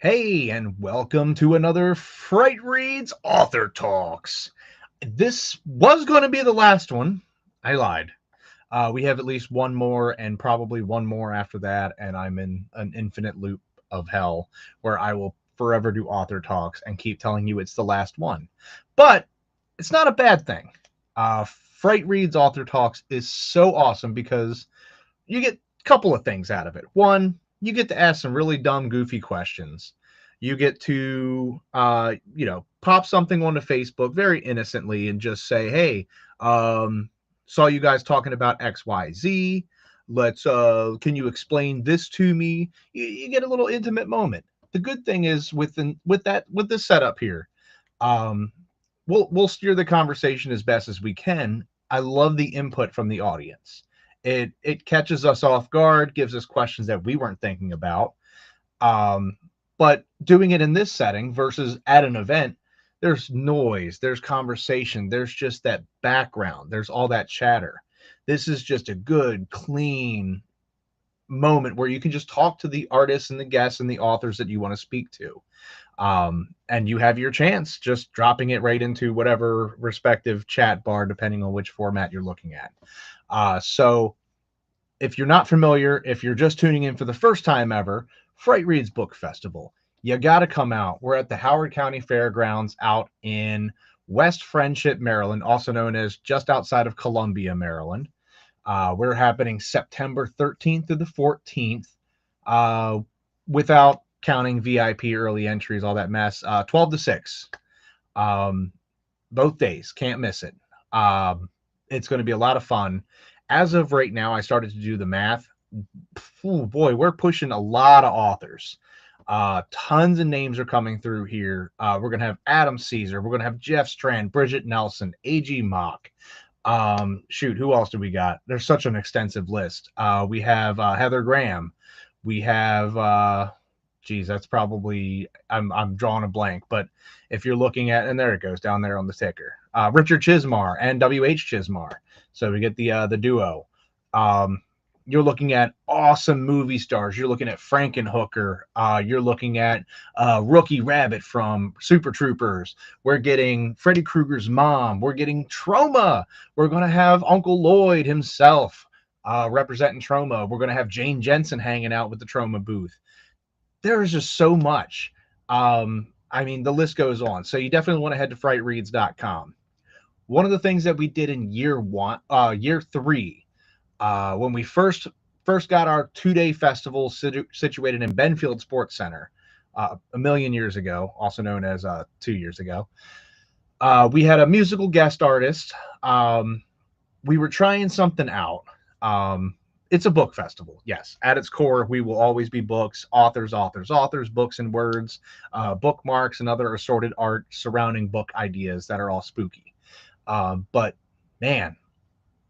Hey, and welcome to another Frightreads Author Talks. This was going to be the last one. I lied. We have at least one more and probably one more after that, and I'm in an infinite loop of hell where I will forever do author talks and keep telling you it's the last one. But it's not a bad thing. Frightreads Author Talks is so awesome because you get a couple of things out of it. One, you get to ask some really dumb, goofy questions. You get to, pop something onto Facebook very innocently and just say, "Hey, saw you guys talking about X, Y, Z. Can you explain this to me?" You get a little intimate moment. The good thing is with this setup here, um, we'll steer the conversation as best as we can. I love the input from the audience. It catches us off guard, gives us questions that we weren't thinking about. Um, but doing it in this setting versus at an event, there's noise, there's conversation, there's just that background, there's all that chatter. This is just a good, clean moment where you can just talk to the artists and the guests and the authors that you want to speak to. And you have your chance just dropping it right into whatever respective chat bar, depending on which format you're looking at. So if you're not familiar, if you're just tuning in for the first time ever, Frightreads Book Festival, you got to come out. We're at the Howard County Fairgrounds out in West Friendship, Maryland, also known as just outside of Columbia, Maryland. We're happening September 13th to the 14th, without counting VIP early entries, all that mess. 12 to 6. Both days. Can't miss it. It's going to be a lot of fun. As of right now, I started to do the math. Oh boy, we're pushing a lot of authors. Tons of names are coming through here. We're going to have Adam Caesar. We're going to have Jeff Strand, Bridget Nelson, A.G. Mock. Who else do we got? There's such an extensive list. We have Heather Graham. We have that's probably I'm drawing a blank, but if you're looking at, and there it goes down there on the ticker, Richard Chismar and W.H. Chismar. So we get the duo. You're looking at awesome movie stars. You're looking at Frankenhooker. You're looking at Rookie Rabbit from Super Troopers. We're getting Freddy Krueger's mom. We're getting Trauma. We're going to have Uncle Lloyd himself representing Trauma. We're going to have Jane Jensen hanging out with the Trauma booth. There's just so much. The list goes on. So you definitely want to head to frightreads.com. One of the things that we did in year 3, when we first got our 2-day festival situated in Benfield Sports Center a million years ago, also known as 2 years ago, we had a musical guest artist. We were trying something out. It's a book festival. Yes. At its core, we will always be books, authors, books and words, bookmarks, and other assorted art surrounding book ideas that are all spooky. But man,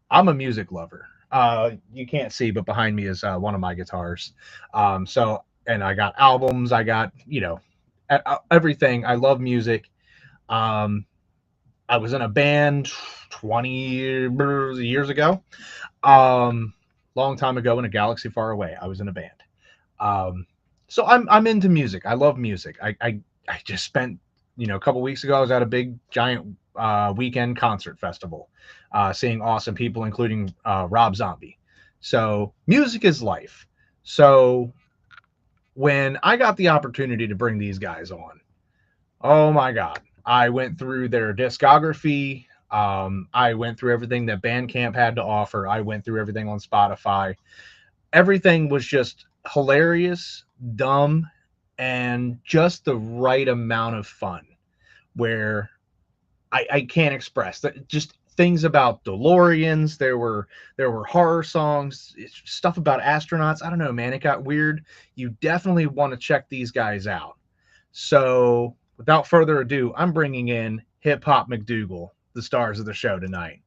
I'm a music lover. You can't see, but behind me is one of my guitars. And I got albums. I got, everything. I love music. I was in a band 20 years ago. Long time ago in a galaxy far away, I was in a band. So I'm into music. I love music. I just spent, a couple weeks ago, I was at a big giant weekend concert festival, seeing awesome people, including Rob Zombie. So music is life. So when I got the opportunity to bring these guys on, oh my God, I went through their discography. I went through everything that Bandcamp had to offer. I went through everything on Spotify. Everything was just hilarious, dumb, and just the right amount of fun where I can't express that. Just things about DeLoreans. There were horror songs, stuff about astronauts. I don't know, man. It got weird. You definitely want to check these guys out. So without further ado, I'm bringing in Hip Hop McDougal, the stars of the show tonight.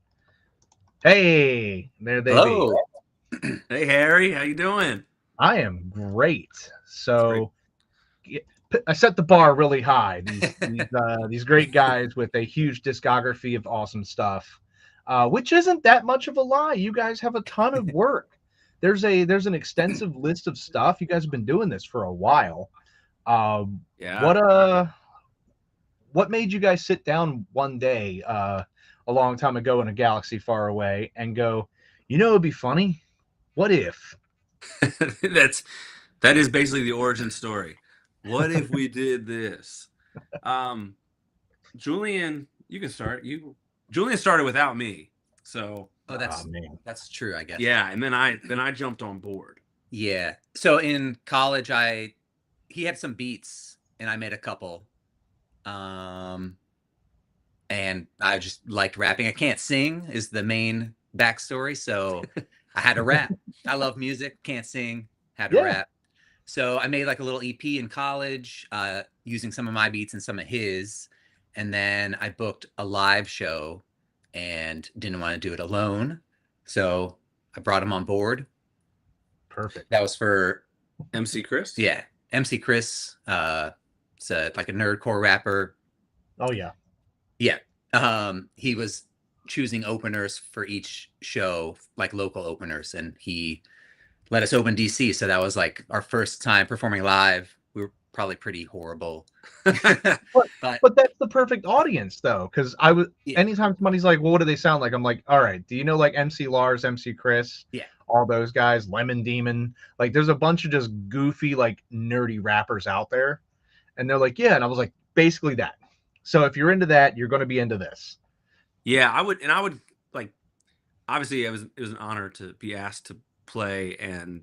Hey, there they Hello. be. Hey, Harry. How you doing? I am great. So I set the bar really high. These great guys with a huge discography of awesome stuff, which isn't that much of a lie. You guys have a ton of work. There's an extensive list of stuff. You guys have been doing this for a while. Yeah. What made you guys sit down one day a long time ago in a galaxy far away and go, it'd be funny? What if? That is basically the origin story. What if we did this? Um, Julian, you can start. Julian started without me. So Oh, Man. that's true, I guess. yeah, and then I jumped on board. Yeah. So in college, he had some beats, and I made a couple. And I just liked rapping. I can't sing is the main backstory, so I had to rap. I love music, can't sing, had to rap. So I made like a little EP in college, using some of my beats and some of his, and then I booked a live show and didn't want to do it alone, so I brought him on board. Perfect. That was for MC Chris? Yeah, MC Chris. It's like a nerdcore rapper. Oh yeah. Yeah. He was choosing openers for each show, like local openers, and he let us open DC. So that was like our first time performing live. We were probably pretty horrible. but that's the perfect audience though, because anytime somebody's like, well, what do they sound like? I'm like, all right, do you know like MC Lars, MC Chris? Yeah. All those guys, Lemon Demon. Like there's a bunch of just goofy, like nerdy rappers out there. And they're like, yeah. And I was like, basically that. So if you're into that, you're going to be into this. Yeah, I would like, obviously it was an honor to be asked to play, and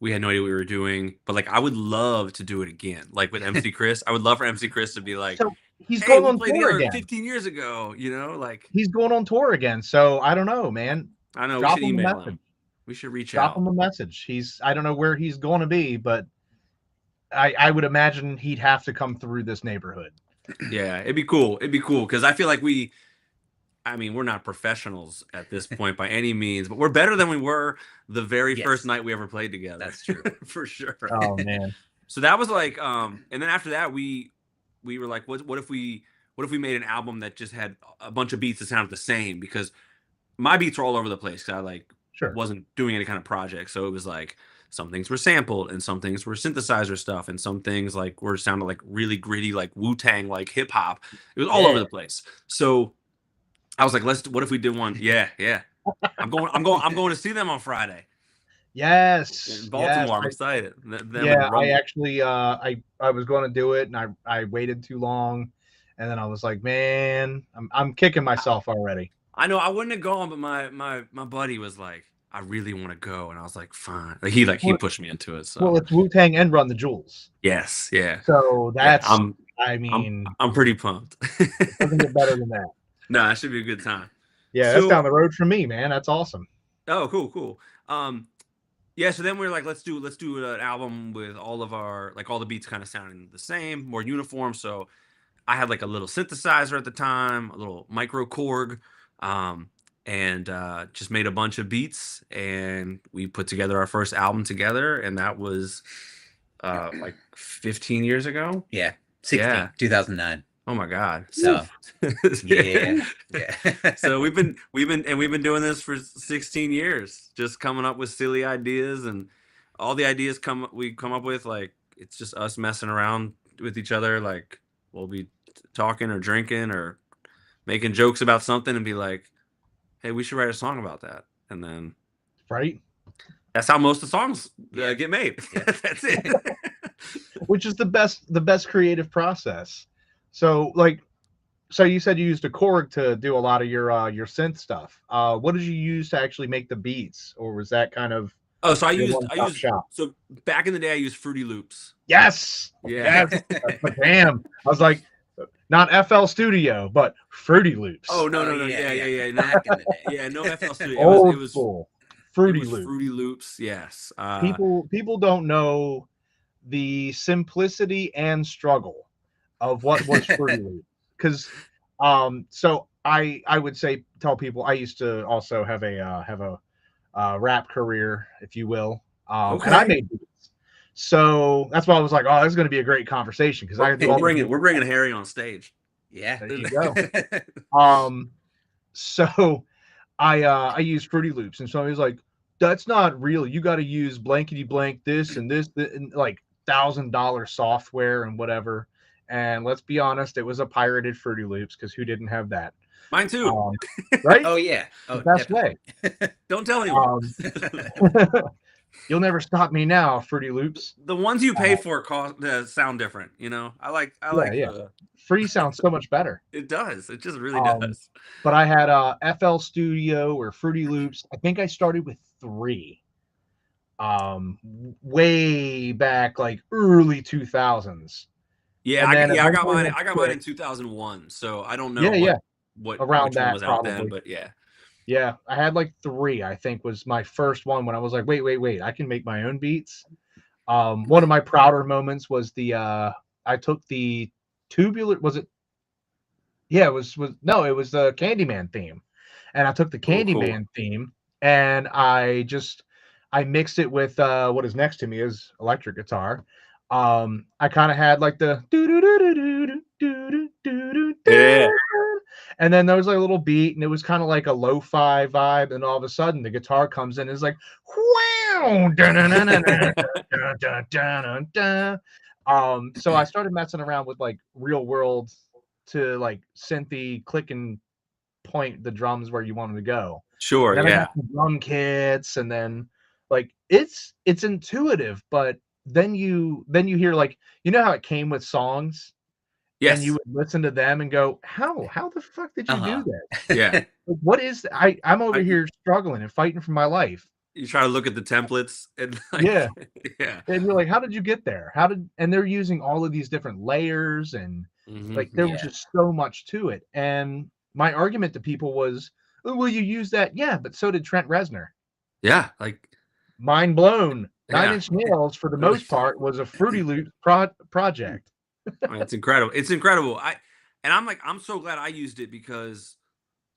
we had no idea what we were doing, but like I would love to do it again. Like with MC Chris, I would love for MC Chris to be like, so he's going on tour again 15 years ago, like he's going on tour again. So I don't know, man. I know. Drop we should him email him. We should reach out. Drop him a message. I don't know where he's going to be, but I would imagine he'd have to come through this neighborhood. Yeah, it'd be cool. It'd be cool because I feel like we're not professionals at this point by any means, but we're better than we were the very first night we ever played together. That's true. For sure. Oh man. So that was like, and then after that we were like, what if we made an album that just had a bunch of beats that sounded the same? Because my beats were all over the place because I wasn't doing any kind of project. So it was like some things were sampled and some things were synthesizer stuff and some things like were sounded like really gritty, like Wu-Tang, like hip hop. It was all over the place. So I was like, what if we did one? Yeah. I'm going to see them on Friday. Yes. In Baltimore. Yes. I'm excited. I actually I was going to do it and I waited too long, and then I was like, man, I'm kicking myself already. I know I wouldn't have gone, but my buddy was like, I really want to go, and I was like, fine. Like he pushed me into it. So. Well, it's Wu-Tang and Run the Jewels. Yes, yeah. So that's I'm pretty pumped. It doesn't get better than that. No, that should be a good time. Yeah, that's down the road from me, man. That's awesome. Oh, cool. Yeah. So then we were like, let's do an album with all the beats kind of sounding the same, more uniform. So I had like a little synthesizer at the time, a little micro Korg. And just made a bunch of beats, and we put together our first album together, and that was like 15 years ago. Yeah, 2009. Oh my God! So yeah. So we've been doing this for 16 years, just coming up with silly ideas, and all the ideas we come up with, like it's just us messing around with each other. Like we'll be talking or drinking or making jokes about something, and be like, hey, we should write a song about that. And then that's how most of the songs get made. Yeah. That's it. Which is the best creative process. So you said you used a Korg to do a lot of your synth stuff. What did you use to actually make the beats? Or was that kind of so I used so back in the day I used Fruity Loops. Yes. Yeah. Yes. Damn. I was like, not FL Studio, but Fruity Loops. Oh no. Yeah. Back in the day. Yeah, no FL Studio. It was Fruity Loops. Fruity Loops, yes. People don't know the simplicity and struggle of what was Fruity Loops. Because so I would tell people I used to also have a rap career, if you will. Okay. And I made beats. So that's why I was like, oh, this is going to be a great conversation because we're bringing Harry on stage. Yeah, there you go. So I used Fruity Loops, and somebody's like, that's not real. You got to use blankety blank this and this, and like $1,000 software and whatever. And let's be honest, it was a pirated Fruity Loops, because who didn't have that? Mine too. Right? Oh yeah. Oh, the best way. Don't tell anyone. You'll never stop me now, Fruity Loops. The ones you pay for sound different. I like. Free sounds so much better. It does. It just really does. But I had FL Studio or Fruity Loops. I think I started with 3. Way back, like early 2000s. Yeah, I got mine. I got mine in 2001. So I don't know. What around that was probably. Out then, but yeah. Yeah, I had like 3. I think was my first one when I was like, wait, I can make my own beats. One of my prouder moments was I took the tubular. Was it? Yeah, it was the Candyman theme, and I took the Candyman theme and I mixed it with what is next to me is electric guitar. I kind of had like the yeah, and then there was like a little beat, and it was kind of like a lo-fi vibe, and all of a sudden the guitar comes in and it's like wow. So I started messing around with like real world to like synthy click and point the drums where you want them to go. Sure. Then yeah. I got some drum kits, and then like it's intuitive, but then you hear like, how it came with songs. Yes. And you would listen to them and go, how the fuck did you do that? Yeah. Like, what is I'm over here struggling and fighting for my life. You try to look at the templates and like, yeah. And you're like, how did you get there? And they're using all of these different layers, and like there was just so much to it. And my argument to people was, oh, will you use that? Yeah, but so did Trent Reznor. Yeah, like mind blown. 9 Inch Nails, for the most part, was a Fruity Loop project. I mean, it's incredible. It's incredible. I'm so glad I used it, because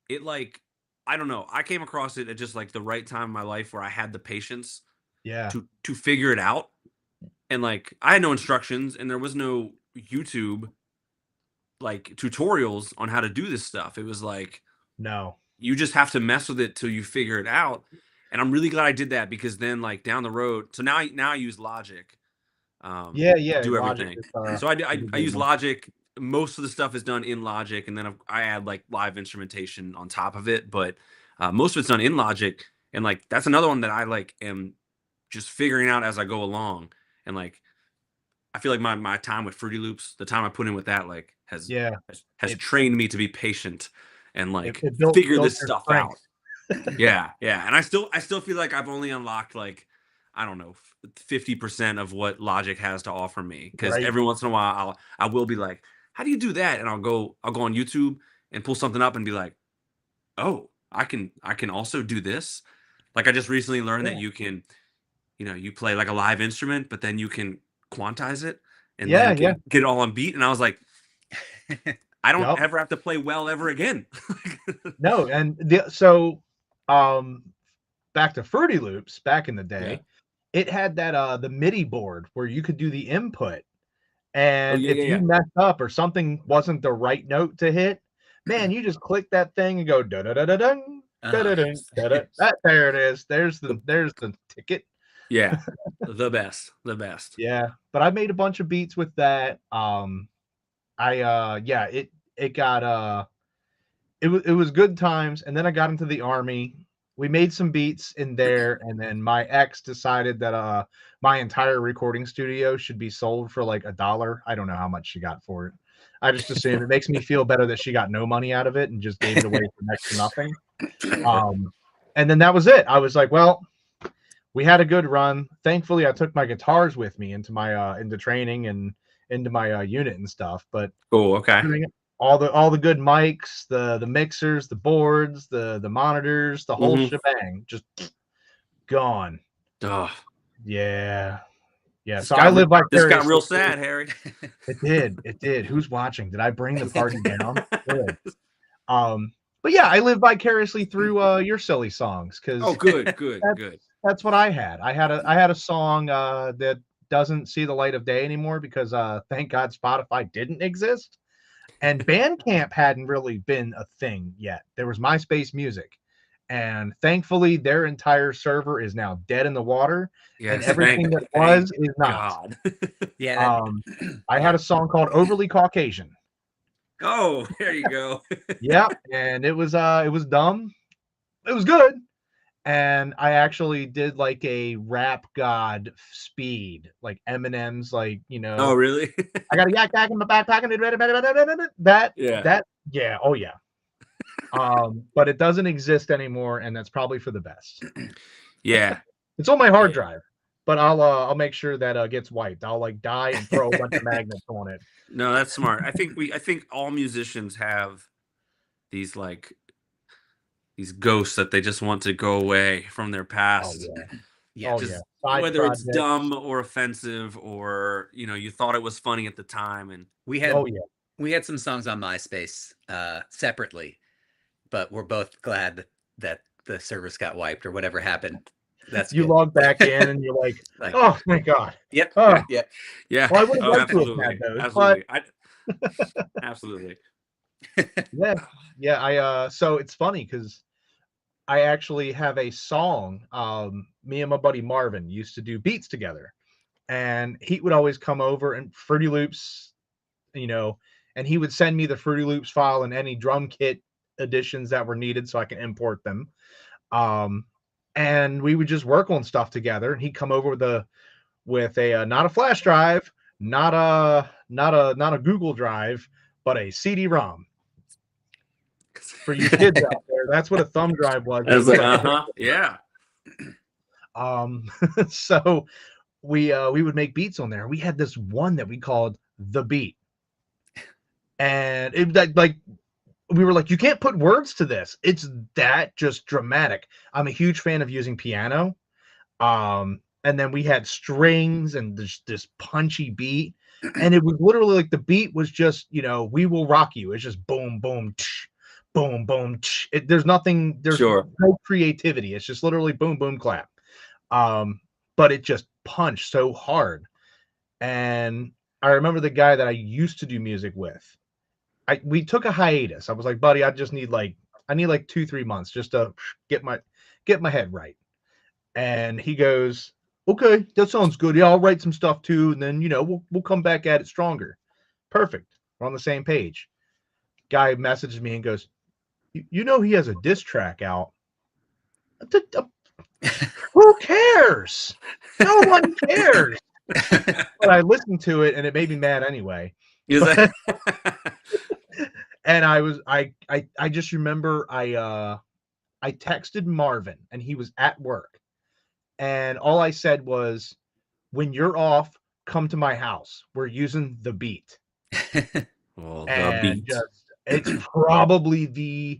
it, like, I don't know, I came across it at just like the right time in my life where I had the patience to figure it out. And like, I had no instructions, and there was no YouTube like tutorials on how to do this stuff. It was like, no, you just have to mess with it till you figure it out. And I'm really glad I did that, because then like down the road, so now I use Logic. To do everything. So I use Logic. Most of the stuff is done in Logic, and then I add like live instrumentation on top of it. But most of it's done in Logic, and like that's another one that I like am just figuring out as I go along. And like I feel like my time with Fruity Loops, the time I put in with that, like has trained me to be patient and like figure this stuff out. yeah, and I still feel like I've only unlocked like, I don't know, 50% of what Logic has to offer me, because every once in a while I will be like, how do you do that? And I'll go on YouTube and pull something up and be like, oh, I can also do this. Like I just recently learned that you can, you play like a live instrument, but then you can quantize it and get it all on beat. And I was like, I don't ever have to play well ever again. No, and back to Fruity Loops back in the day, it had that the MIDI board where you could do the input, and if you messed up or something wasn't the right note to hit, man, you just click that thing and go da da da da dun, da da da da. There it is. There's the ticket. Yeah, the best. Yeah, but I made a bunch of beats with that. It was good times, and then I got into the Army. We made some beats in there, and then my ex decided that my entire recording studio should be sold for like $1. I don't know how much she got for it. I just assume it makes me feel better that she got no money out of it and just gave it away for next to nothing. And then that was it. I was like, well, we had a good run. Thankfully, I took my guitars with me into my into training and into my unit and stuff. But all the good mics, the mixers, the boards, the monitors, the whole shebang, just gone. Yeah. So I live vicariously. This got real sad, Harry. It did. Who's watching? Did I bring the party down? Good. But yeah, I live vicariously through your silly songs, because good. That's what I had. I had a song that doesn't see the light of day anymore, because thank God Spotify didn't exist. And Bandcamp hadn't really been a thing yet. There was MySpace Music, And thankfully, their entire server is now dead in the water, and Yes, everything that was is not. God. Yeah. I had a song called "Overly Caucasian." Oh, there you go. Yeah, and it was dumb. It was good. And I actually did like a rap god speed, like Eminem's, like, you know. Oh, really? I got a yak back in my backpack and that, yeah, oh yeah. But it doesn't exist anymore, and that's probably for the best. Yeah. It's on my hard drive, but I'll make sure that gets wiped. I'll like die and throw a bunch of magnets on it. No, that's smart. I think all musicians have these ghosts that they just want to go away from their past. Whether it's dumb or offensive, or you thought it was funny at the time. And we had some songs on MySpace separately, but we're both glad that the servers got wiped or whatever happened. That's you good. log back in and you're like, oh my god. Yep. Oh. Yeah. Well, I would have liked absolutely. to have had those, Absolutely. but... Absolutely. Yeah. So it's funny because I actually have a song. Me and my buddy Marvin used to do beats together, and he would always come over and Fruity Loops, and he would send me the Fruity Loops file and any drum kit additions that were needed so I can import them. And we would just work on stuff together, and he'd come over with a not a flash drive, not a Google Drive, but a CD-ROM. For you kids out there, that's what a thumb drive was. I was like, yeah. So we would make beats on there. We had this one that we called The Beat, and it like we were like, you can't put words to this. It's that just dramatic. I'm a huge fan of using piano. And then we had strings and this punchy beat. And it was literally like the beat was just, We Will Rock You. It's just boom, boom, tsh, boom, boom. Tsh. There's no creativity. It's just literally boom, boom, clap. But it just punched so hard. And I remember the guy that I used to do music with. We took a hiatus. I was like, buddy, I need like 2-3 months just to get my head right. And he goes, okay, that sounds good. Yeah, I'll write some stuff too, and then we'll come back at it stronger. Perfect. We're on the same page. Guy messages me and goes, he has a diss track out. Who cares? No one cares. But I listened to it and it made me mad anyway. And I just remember I texted Marvin and he was at work, and all I said was, when you're off, come to my house. We're using The Beat. Well, The Beat. It's probably the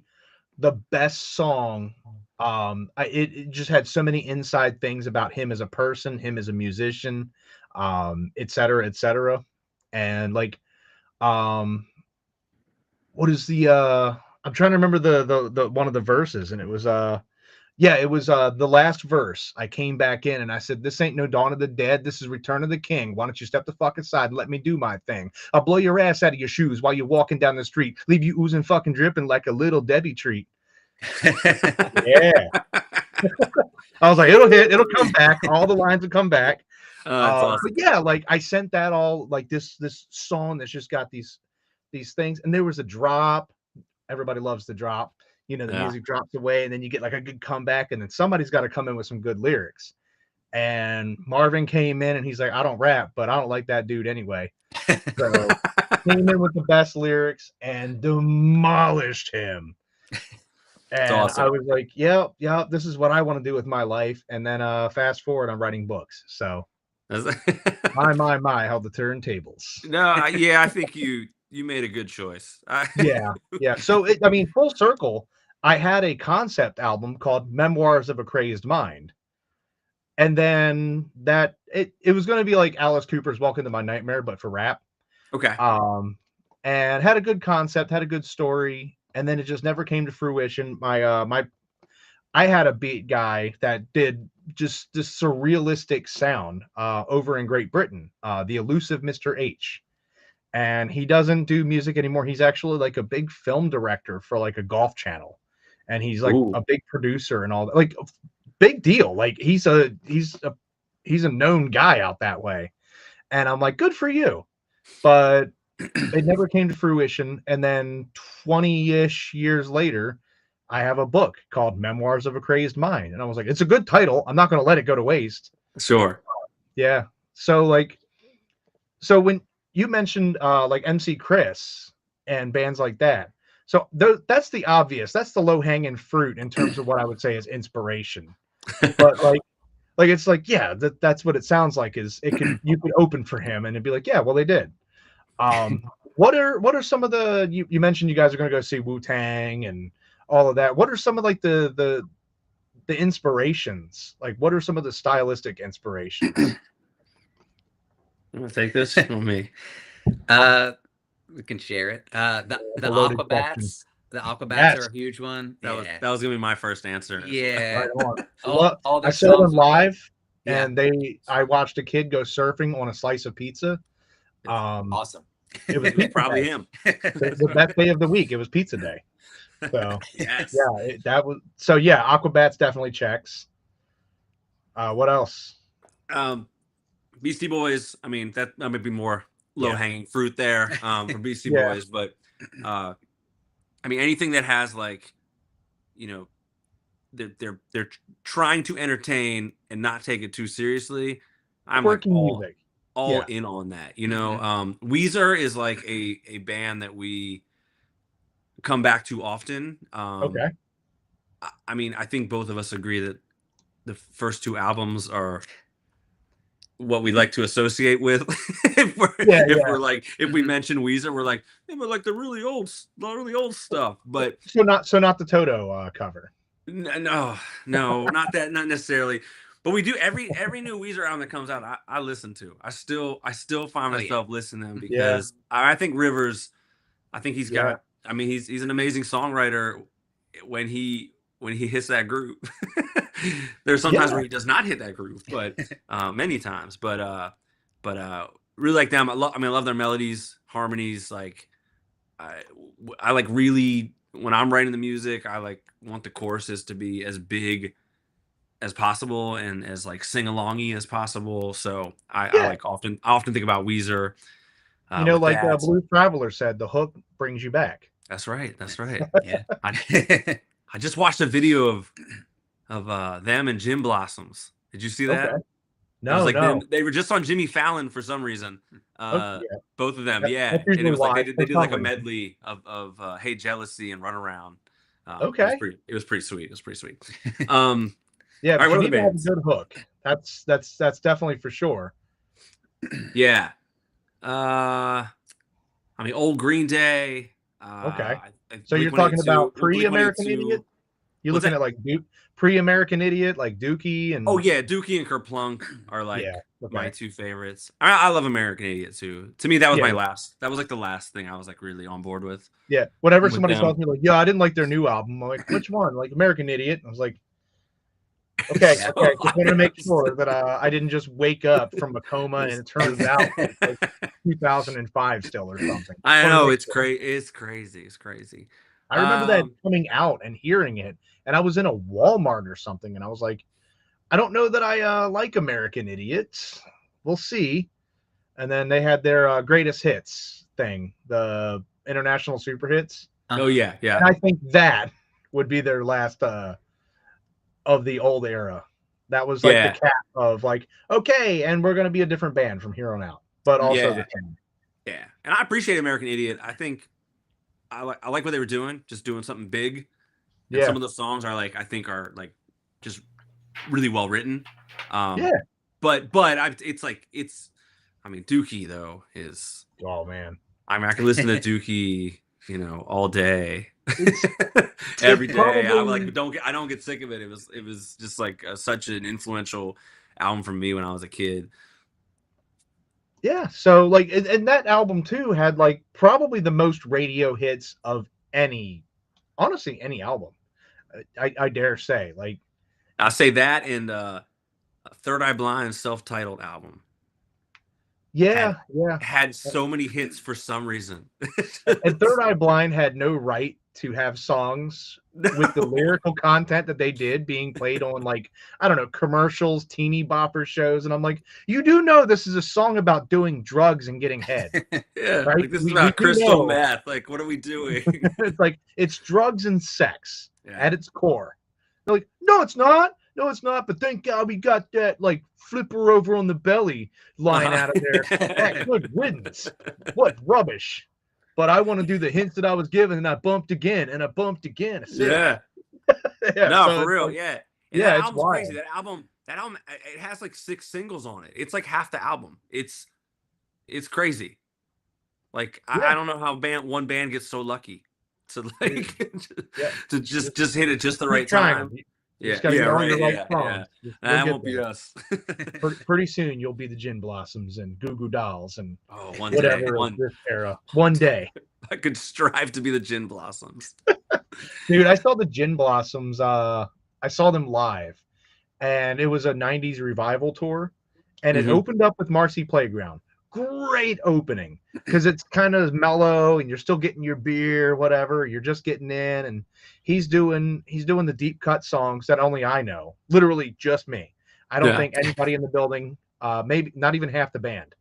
best song. It just had so many inside things about him as a person, him as a musician, et cetera. And like, what is the I'm trying to remember the one of the verses, and it was the last verse. I came back in and I said, this ain't no Dawn of the Dead, this is Return of the King. Why don't you step the fuck aside and let me do my thing? I'll blow your ass out of your shoes while you're walking down the street, leave you oozing fucking dripping like a little Debbie treat. Yeah. I was like, it'll come back, all the lines will come back. Awesome. But yeah, like I sent that all, like this song that's just got these things, and there was a drop. Everybody loves the drop. The music drops away, and then you get like a good comeback, and then somebody's got to come in with some good lyrics. And Marvin came in, and he's like, I don't rap, but I don't like that dude anyway. So came in with the best lyrics and demolished him. And awesome. I was like, yeah, this is what I want to do with my life. And then fast forward, I'm writing books. So my, how the turntables. No, yeah, I think you made a good choice. Yeah. So full circle, I had a concept album called Memoirs of a Crazed Mind. And then it was going to be like Alice Cooper's Welcome to My Nightmare, but for rap. Okay. And had a good concept, had a good story, and then it just never came to fruition. I had a beat guy that did just this surrealistic sound over in Great Britain, the elusive Mr. H. And he doesn't do music anymore. He's actually like a big film director for like a golf channel. and he's like a big producer and all that, like big deal. Like he's a known guy out that way. And I'm like, good for you. But it never came to fruition. And then 20-ish years later, I have a book called Memoirs of a Crazed Mind. And I was like, it's a good title. I'm not going to let it go to waste. Sure. Yeah. So when you mentioned like MC Chris and bands like that, so that's the obvious, that's the low hanging fruit in terms of what I would say is inspiration. But like it's like, yeah, that's what it sounds like, is you could open for him and it'd be like, yeah, well, they did. What are some of the, you mentioned you guys are going to go see Wu-Tang and all of that. What are some of like the inspirations? Like, what are some of the stylistic inspirations? I'm gonna take this on me. We can share it. The Aquabats. The Aquabats are a huge one. That was gonna be my first answer. Yeah. Right, I saw them live, and I watched a kid go surfing on a slice of pizza. Awesome. It was probably him. The best day of the week. It was pizza day. So yes. Aquabats definitely checks. What else? Beastie Boys. I mean, that might be more low hanging fruit there from Beastie Boys, but I mean, anything that has like, you know, they're trying to entertain and not take it too seriously. I'm working like all in on that. You know, Weezer is like a band that we come back to often. Okay. I mean, I think both of us agree that the first two albums are what we like to associate with. if we mention Weezer, we're like, they were like the really old stuff. But so not the Toto cover. No, not that, not necessarily. But we do every new Weezer album that comes out, I listen to. I still find myself listening to them because I think Rivers, I think he's got. I mean, he's an amazing songwriter when he hits that groove. There's sometimes where he does not hit that groove, but many times. But really like them. I love their melodies, harmonies. Like I like really, when I'm writing the music, I like want the choruses to be as big as possible and as like sing-alongy as possible. So I often think about Weezer. Like Blue Traveler said, the hook brings you back. That's right. Yeah. I just watched a video of them and Gin Blossoms. Did you see that? Okay. No, no. They were just on Jimmy Fallon for some reason. Both of them, and it was like they did like a medley of Hey Jealousy and Run Around. Okay. It was pretty sweet. Yeah, all right, what are the have bands? a good hook. That's definitely for sure. Yeah. I mean, old Green Day. Okay. So you're talking about pre-American Idiot? You're looking at like pre-American Idiot, like Dookie and Dookie and Kerplunk are like my two favorites. I love American Idiot too. To me, that was that was like the last thing I was like really on board with. Yeah. Whenever somebody tells me like, I didn't like their new album, I'm like, which one? Like American Idiot? I was like, okay. Just want to make sure that I didn't just wake up from a coma and it turns out like 2005 still or something. I know, it's crazy. It's crazy. I remember that coming out and hearing it, and I was in a Walmart or something, and I was like, I don't know that I like American Idiots. We'll see. And then they had their greatest hits thing, the international super hits. Oh yeah. And I think that would be their last of the old era. That was like the cap of like, okay, and we're gonna be a different band from here on out. But also the same. Yeah. And I appreciate American Idiot. I think I like what they were doing, just doing something big. And some of the songs are like, I think are like just really well written. But I mean, Dookie though is, oh man. I mean, I can listen to Dookie, all day. Every day. I'm like, I don't get sick of it. It was just like such an influential album for me when I was a kid. Yeah, so like, and that album too had like probably the most radio hits of any album. I dare say, like, I say that and Third Eye Blind's self-titled album. Had had so many hits for some reason. And Third Eye Blind had no right to have songs with the lyrical content that they did being played on, like, I don't know, commercials, teeny bopper shows. And I'm like, you do know this is a song about doing drugs and getting head. Yeah, right? like this is about crystal meth. Like, what are we doing? It's like, it's drugs and sex at its core. They're like, no, it's not. No, it's not. But thank God we got that, like, flipper over on the belly line out of there. That good riddance. What rubbish. But I want to do the hints that I was given, and I bumped again, and I bumped again. Yeah. No, so for real. Like, yeah. And that album's crazy. That album, it has like 6 singles on it. It's like half the album. It's crazy. Like, I don't know how one band gets so lucky to like to just hit it just the right time. Yeah, right. That won't be us. Pretty soon you'll be the Gin Blossoms and Goo Goo Dolls and whatever this era. One day. I could strive to be the Gin Blossoms. Dude, I saw the Gin Blossoms. I saw them live, and it was a 90s revival tour, and it opened up with Marcy Playground. Great opening, because it's kind of mellow and you're still getting your beer, whatever, you're just getting in, and he's doing the deep cut songs that only I know, literally just me. I don't think anybody in the building, maybe not even half the band.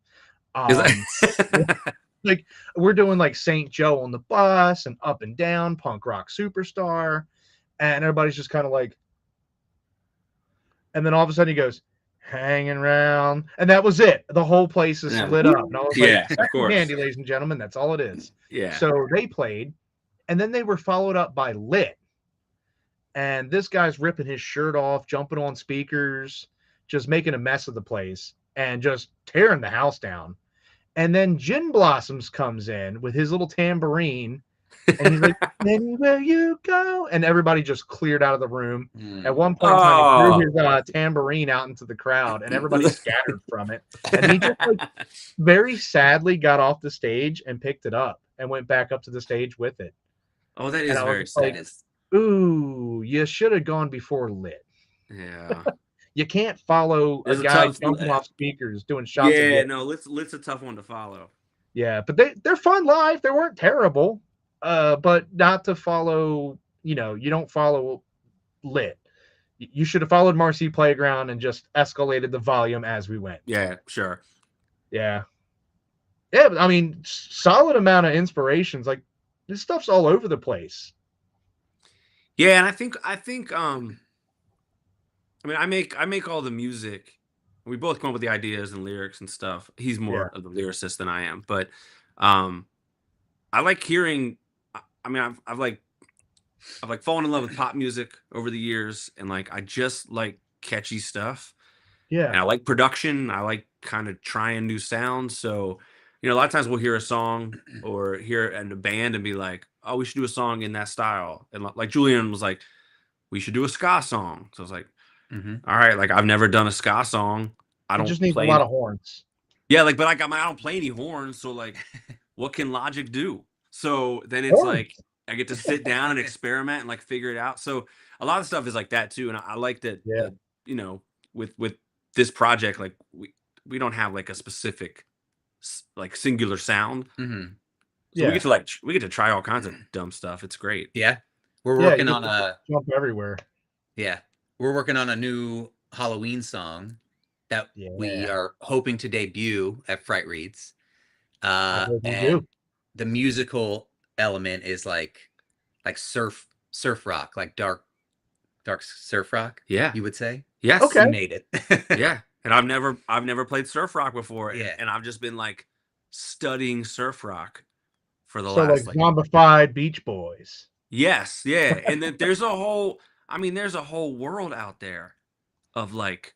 Like, we're doing like St. Joe on the Bus and Up and Down, Punk Rock Superstar, and everybody's just kind of like, and then all of a sudden he goes, hanging around, and that was it. The whole place is lit up. And I was like, of course. Candy, ladies and gentlemen, that's all it is. Yeah. So they played, and then they were followed up by Lit. And this guy's ripping his shirt off, jumping on speakers, just making a mess of the place, and just tearing the house down. And then Gin Blossoms comes in with his little tambourine, and he's like, anywhere you go. And everybody just cleared out of the room. At one point in time, he threw his tambourine out into the crowd, and everybody scattered from it. And he just, like, very sadly got off the stage and picked it up and went back up to the stage with it. Oh, that is very sad. Like, ooh, you should have gone before Lit. Yeah. You can't follow a guy jumping off speakers doing shots. Yeah, no, Lit's a tough one to follow. Yeah, but they're fun live. They weren't terrible. But not to follow, you don't follow Lit. You should have followed Marcy Playground and just escalated the volume as we went. Yeah, sure. Yeah. Yeah, I mean, solid amount of inspirations. Like, this stuff's all over the place. Yeah, and I think I mean, I make all the music. We both come up with the ideas and lyrics and stuff. He's more of the lyricist than I am, but I like hearing. I mean, I've fallen in love with pop music over the years, and like I just like catchy stuff. Yeah, and I like production. I like kind of trying new sounds. So, a lot of times we'll hear a song or hear it in a band and be like, "Oh, we should do a song in that style." And like Julian was like, "We should do a ska song." So I was like, "All right." Like, I've never done a ska song. I don't just need play a lot of horns. Yeah, like, but like I don't play any horns. So like, what can Logic do? So then it's like I get to sit down and experiment and like figure it out. So a lot of stuff is like that too, and I like that. With this project, like we don't have like a specific like singular sound. So we get to try all kinds of dumb stuff. It's great. Yeah, we're working on jump everywhere. Yeah, we're working on a new Halloween song that we are hoping to debut at Frightreads. And the musical element is like surf rock, like dark surf rock. Yeah, you would say. Yes. Okay. You made it. Yeah, and I've never played surf rock before. Yeah, and I've just been like studying surf rock for the last like zombified Beach Boys. Yes, yeah, and then there's a whole world out there of like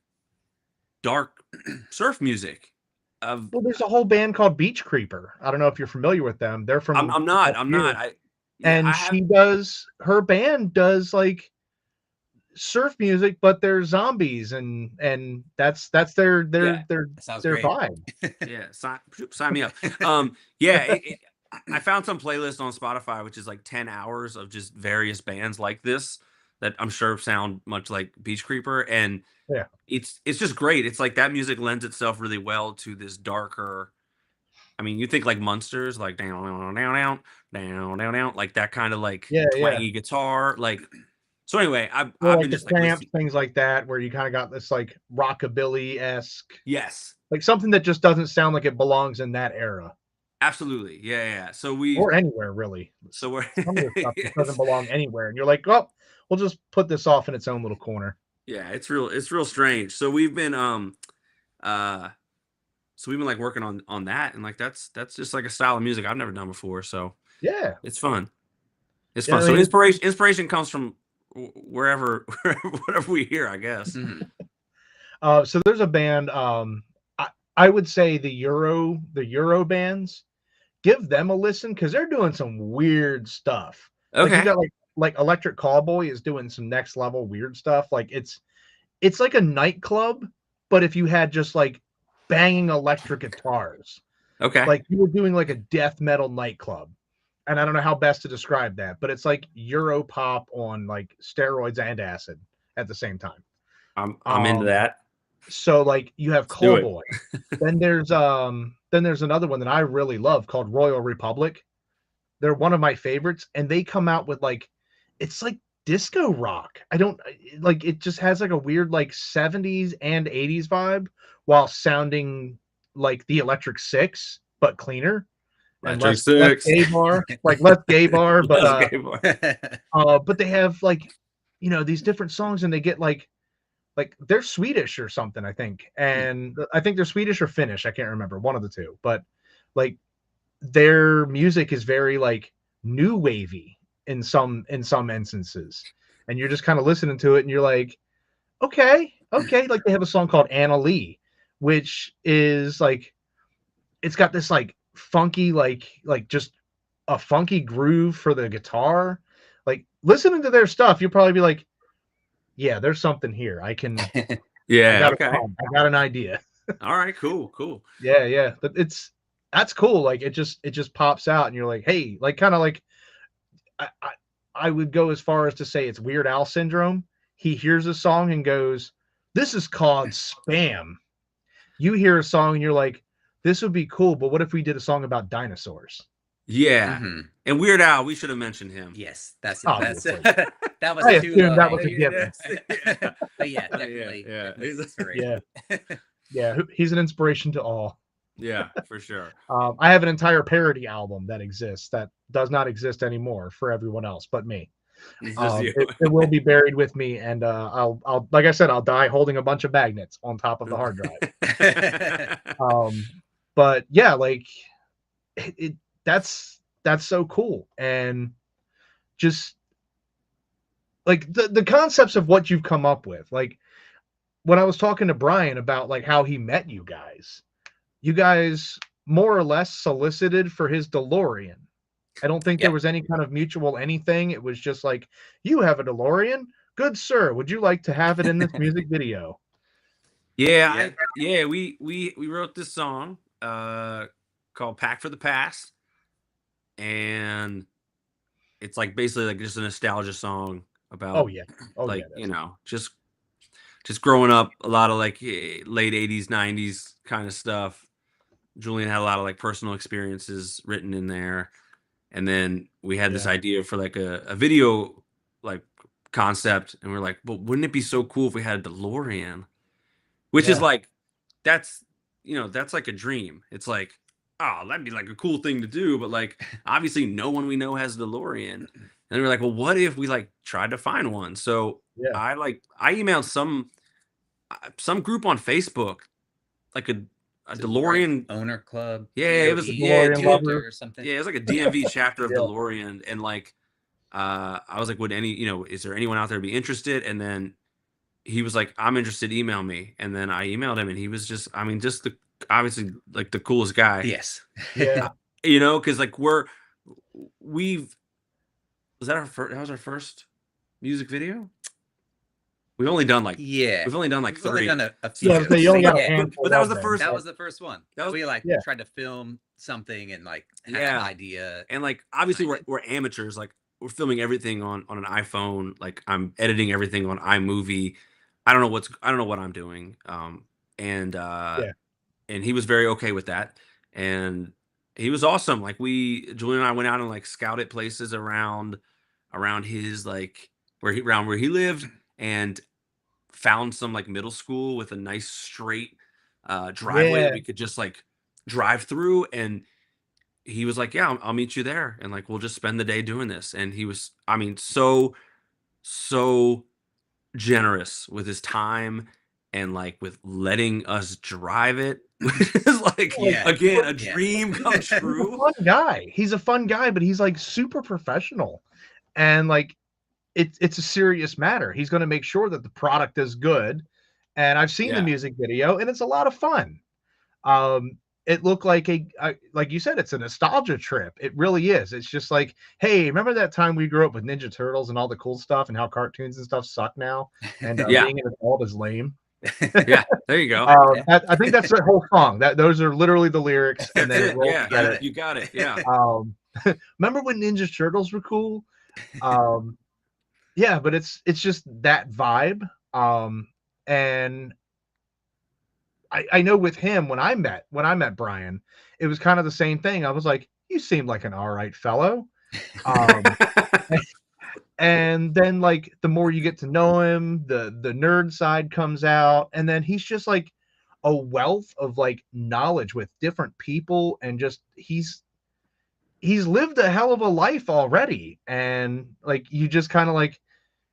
dark surf music. Well, there's a whole band called Beach Creeper. I don't know if you're familiar with them. They're from. I'm not. Her band does like surf music, but they're zombies, and that's their vibe. Yeah, sign me up. I found some playlist on Spotify, which is like 10 hours of just various bands like this that I'm sure sound much like Beach Creeper, and it's just great. It's like that music lends itself really well to this darker. I mean, you think like Munsters, like down, down, down, down, down, down, down, like that kind of like twangy guitar, like. So anyway, I've like been the just Cramps, things like that, where you kind of got this like rockabilly-esque. Yes. Like something that just doesn't sound like it belongs in that era. Absolutely. Yeah. So or anywhere really. So we're some of the stuff that doesn't belong anywhere, and you're like, oh, we'll just put this off in its own little corner. Yeah, it's real strange. So we've been like working on that, and like that's just like a style of music I've never done before. So yeah, it's fun. It's fun. So inspiration comes from wherever whatever we hear, I guess. So there's a band. I would say the Euro bands. Give them a listen because they're doing some weird stuff. Okay. Like you got like Electric Callboy is doing some next level weird stuff. Like it's like a nightclub, but if you had just like banging electric guitars. Okay. Like you were doing like a death metal nightclub. And I don't know how best to describe that, but it's like Euro pop on like steroids and acid at the same time. I'm into that. So like you have Callboy. then there's another one that I really love called Royal Republic. They're one of my favorites, and they come out with like it's like disco rock. I don't like it, just has like a weird like 70s and 80s vibe while sounding like the Electric Six but cleaner. And less gay bar, less gay bar, but but they have like these different songs, and they get like they're Swedish or something, I think. And I think they're Swedish or Finnish. I can't remember, one of the two. But like their music is very like new wavy in some instances. And you're just kind of listening to it and you're like, okay. Like they have a song called Anna Lee, which is like, it's got this like funky, like just a funky groove for the guitar. Like listening to their stuff, you'll probably be like, yeah, there's something here. I can. Yeah. I got an idea. All right. Cool. Yeah. But that's cool. Like it just pops out, and you're like, hey, like kind of like, I would go as far as to say it's Weird Al syndrome. He hears a song and goes, "This is called Spam." You hear a song and you're like, "This would be cool," but what if we did a song about dinosaurs? Yeah. And Weird Al, we should have mentioned him. Yes, that was that was a given. But yeah, definitely. Yeah, he's an inspiration to all. Yeah, for sure. I have an entire parody album that exists that does not exist anymore for everyone else but me. It will be buried with me, and I'll like I said, I'll die holding a bunch of magnets on top of the hard drive. But yeah, like that's so cool. And just like the concepts of what you've come up with. Like when I was talking to Brian about like how he met you guys more or less solicited for his DeLorean. I don't think there was any kind of mutual anything. It was just like, you have a DeLorean? Good sir, would you like to have it in this music video? Yeah. We wrote this song called Pack for the Past. And it's like basically like just a nostalgia song about just growing up, a lot of like late 80s 90s kind of stuff. Julian had a lot of like personal experiences written in there, and then we had this idea for like a video like concept, and we're like, well, wouldn't it be so cool if we had a DeLorean? Which is like that's like a dream. It's like, oh, that'd be like a cool thing to do, but like obviously no one we know has a DeLorean. And we're like, well, what if we like tried to find one? So I emailed some group on Facebook, like a DeLorean owner club. Yeah, it was DeLorean or something. Yeah, it was like a DMV chapter of DeLorean, and like I was like, would is there anyone out there be interested? And then he was like, I'm interested, email me. And then I emailed him, and he was just obviously like the coolest guy. Yes. Yeah. Because like that was our first music video. We've only done like we've only done like three. Only done a few. But that was the first. That was the first one. We tried to film something and like had an idea. And like obviously we're amateurs. Like we're filming everything on an iPhone. Like I'm editing everything on iMovie. I don't know what I'm doing. And he was very okay with that. And He was awesome. Like Julian and I went out and like scouted places around his like where he lived, and found some like middle school with a nice straight driveway that we could just like drive through. And he was like, yeah, I'll meet you there, and like we'll just spend the day doing this. And he was, I mean, so generous with his time and like with letting us drive it. Which is like, again, a dream come true. He's a fun guy. He's a fun guy, but he's like super professional, and like it's a serious matter. He's going to make sure that the product is good. And I've seen the music video, and it's a lot of fun. It looked like like you said, it's a nostalgia trip. It really is. It's just like, hey, remember that time we grew up with Ninja Turtles and all the cool stuff, and how cartoons and stuff suck now, and being an adult is lame. Yeah, there you go. I think that's the whole song. Those are literally the lyrics, and then you got it. Yeah. Remember when Ninja Turtles were cool? Yeah, but it's just that vibe. And I know with him, when I met Brian, it was kind of the same thing. I was like, you seem like an all right fellow. And then like the more you get to know him, the nerd side comes out, and then he's just like a wealth of like knowledge with different people, and just he's lived a hell of a life already. And like you just kind of like,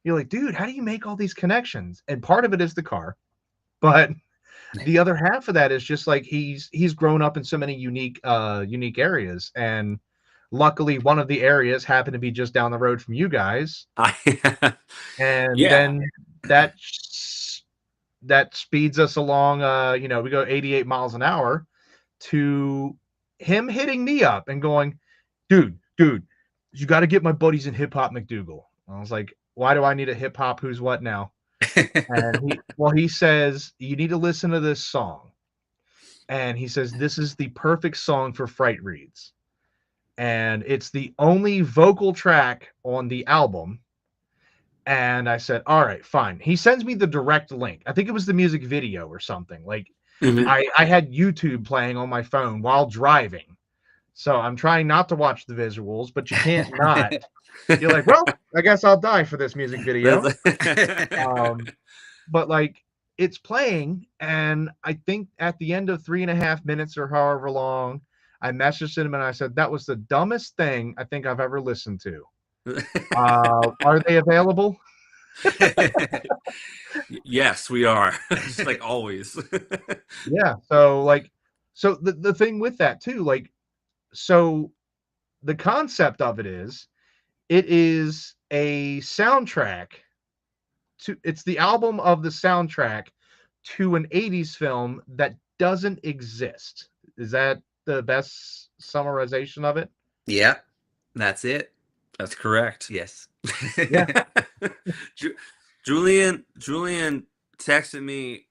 you're like, dude, how do you make all these connections? And part of it is the car, but the other half of that is just like he's grown up in so many unique areas, and luckily one of the areas happened to be just down the road from you guys. And then that speeds us along. We go 88 miles an hour to him hitting me up and going, dude, you got to get my buddies in Hip Hop McDougal. I was like, why do I need a hip hop who's what now? And he says, you need to listen to this song. And he says, this is the perfect song for Frightreads. And it's the only vocal track on the album. And I said, all right, fine. He sends me the direct link. I think it was the music video or something. Like I had YouTube playing on my phone while driving. So I'm trying not to watch the visuals, but you can't not. You're like, well, I guess I'll die for this music video. But like it's playing, and I think at the end of 3.5 minutes or however long, I messaged him and I said, that was the dumbest thing I think I've ever listened to. Are they available? Yes, we are. Just like always. Yeah. So the thing with that too, like, so the concept of it is a soundtrack it's the album of the soundtrack to an 80s film that doesn't exist. Is that the best summarization of it? Yeah, that's it. That's correct. Yes. Yeah. Julian texted me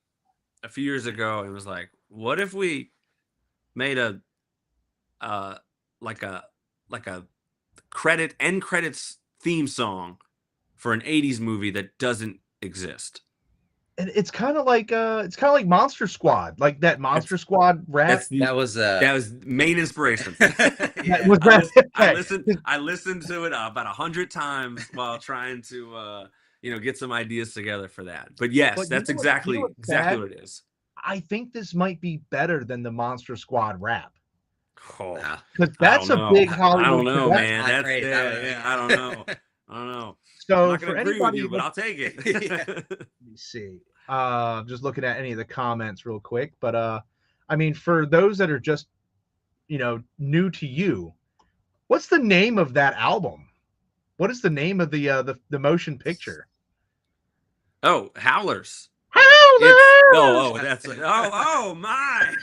a few years ago and was like, what if we made a end credits theme song for an 80s movie that doesn't exist? And it's kind of like Monster Squad, like that Monster Squad rap. That was main inspiration. I listened to it about 100 times while trying to get some ideas together for that. But yes, that's exactly what it is. I think this might be better than the Monster Squad rap. Oh, because that's a big Hollywood. I don't know, man. I don't know. So I'm not going to agree with you, but I'll take it. Let me see. Just looking at any of the comments real quick, but I mean, for those that are just new to you, what's the name of that album? What is the name of the motion picture? Oh, Howlers. Howlers. That's oh my.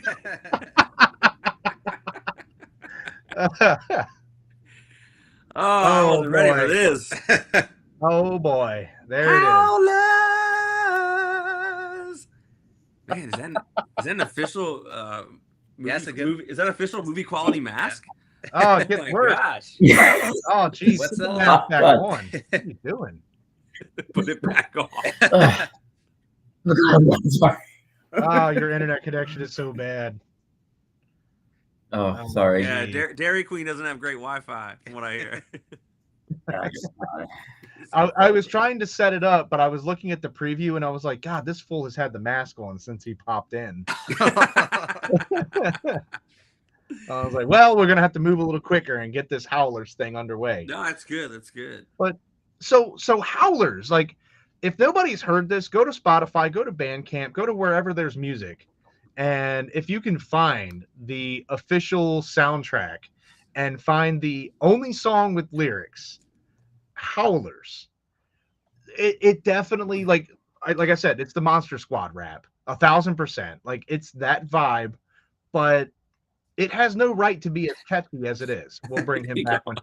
I wasn't ready for this. Oh boy, there it is. Man, is that an official movie? Is that official movie quality mask? Oh, it gets worse. Gosh. Oh geez, what's that back on? What are you doing? Put it back on. Oh, your internet connection is so bad. Oh, sorry. Yeah, Dairy Queen doesn't have great Wi-Fi, from what I hear. I was trying to set it up, but I was looking at the preview and I was like, God, this fool has had the mask on since he popped in. I was like, well, we're gonna have to move a little quicker and get this Howlers thing underway. No, that's good. That's good. But so Howlers, like, if nobody's heard this, go to Spotify, go to Bandcamp, go to wherever there's music, and if you can find the official soundtrack and find the only song with lyrics, Howlers, it definitely, like I said, it's the Monster Squad rap, 1000%. Like, it's that vibe, but it has no right to be as catchy as it is. We'll bring him back when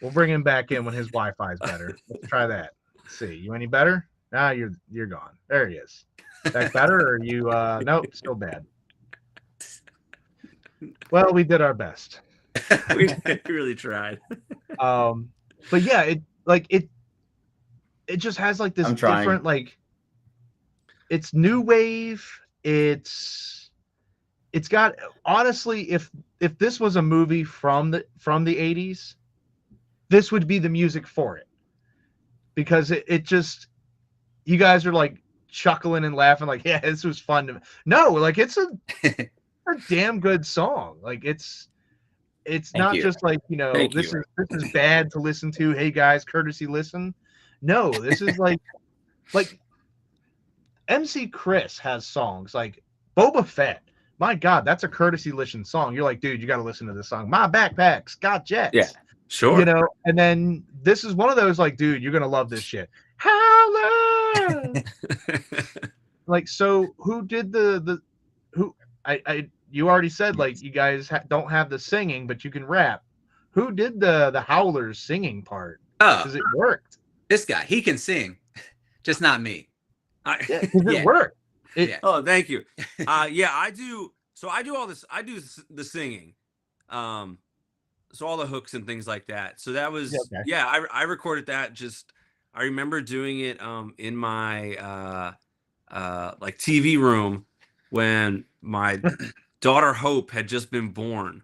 we'll bring him back in when his Wi-Fi is better. Let's try that. Let's see. You any better? Nah, you're gone. There he is. That better, or you nope, still bad. Well, we did our best. We really tried. But yeah, it just has like this different, like, it's new wave. It's got, honestly, if this was a movie from the 80s, this would be the music for it, because it just, you guys are like chuckling and laughing like, yeah, this was fun. No, like, it's a damn good song. Like, it's not just like, this is bad to listen to. Hey guys, courtesy listen. No, this is like MC Chris has songs like Boba Fett. My God, that's a courtesy listen song. You're like, dude, you got to listen to this song. My Backpack's Got Jets. Yeah, sure. And then this is one of those, like, dude, you're gonna love this shit. Howler. Like, so who did you already said, like, you guys don't have the singing, but you can rap. Who did the Howlers singing part? Because it worked. This guy, he can sing, just not me. It worked. Oh, thank you. Yeah, I do. So I do all this. I do the singing. So all the hooks and things like that. So that was, I recorded that. I remember doing it in my like TV room when my daughter Hope had just been born,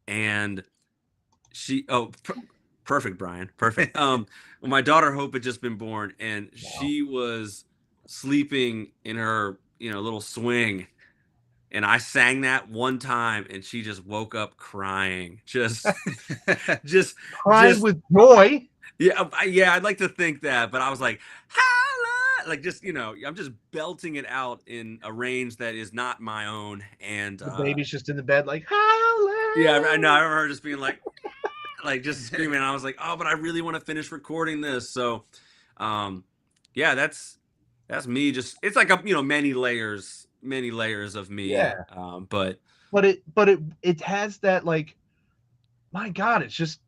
and she perfect, Brian, perfect. When my daughter Hope had just been born, and she was sleeping in her little swing, and I sang that one time, and she just woke up crying, just crying with joy. Yeah, I'd like to think that, but I was like, holla! Like, just, I'm just belting it out in a range that is not my own, and the baby's just in the bed like, holla! Yeah, I know. I remember her just being like just screaming, and I was like, oh, but I really want to finish recording this. So, yeah, that's me. Just, it's like many layers of me. Yeah. But it has that, like, my God, it's just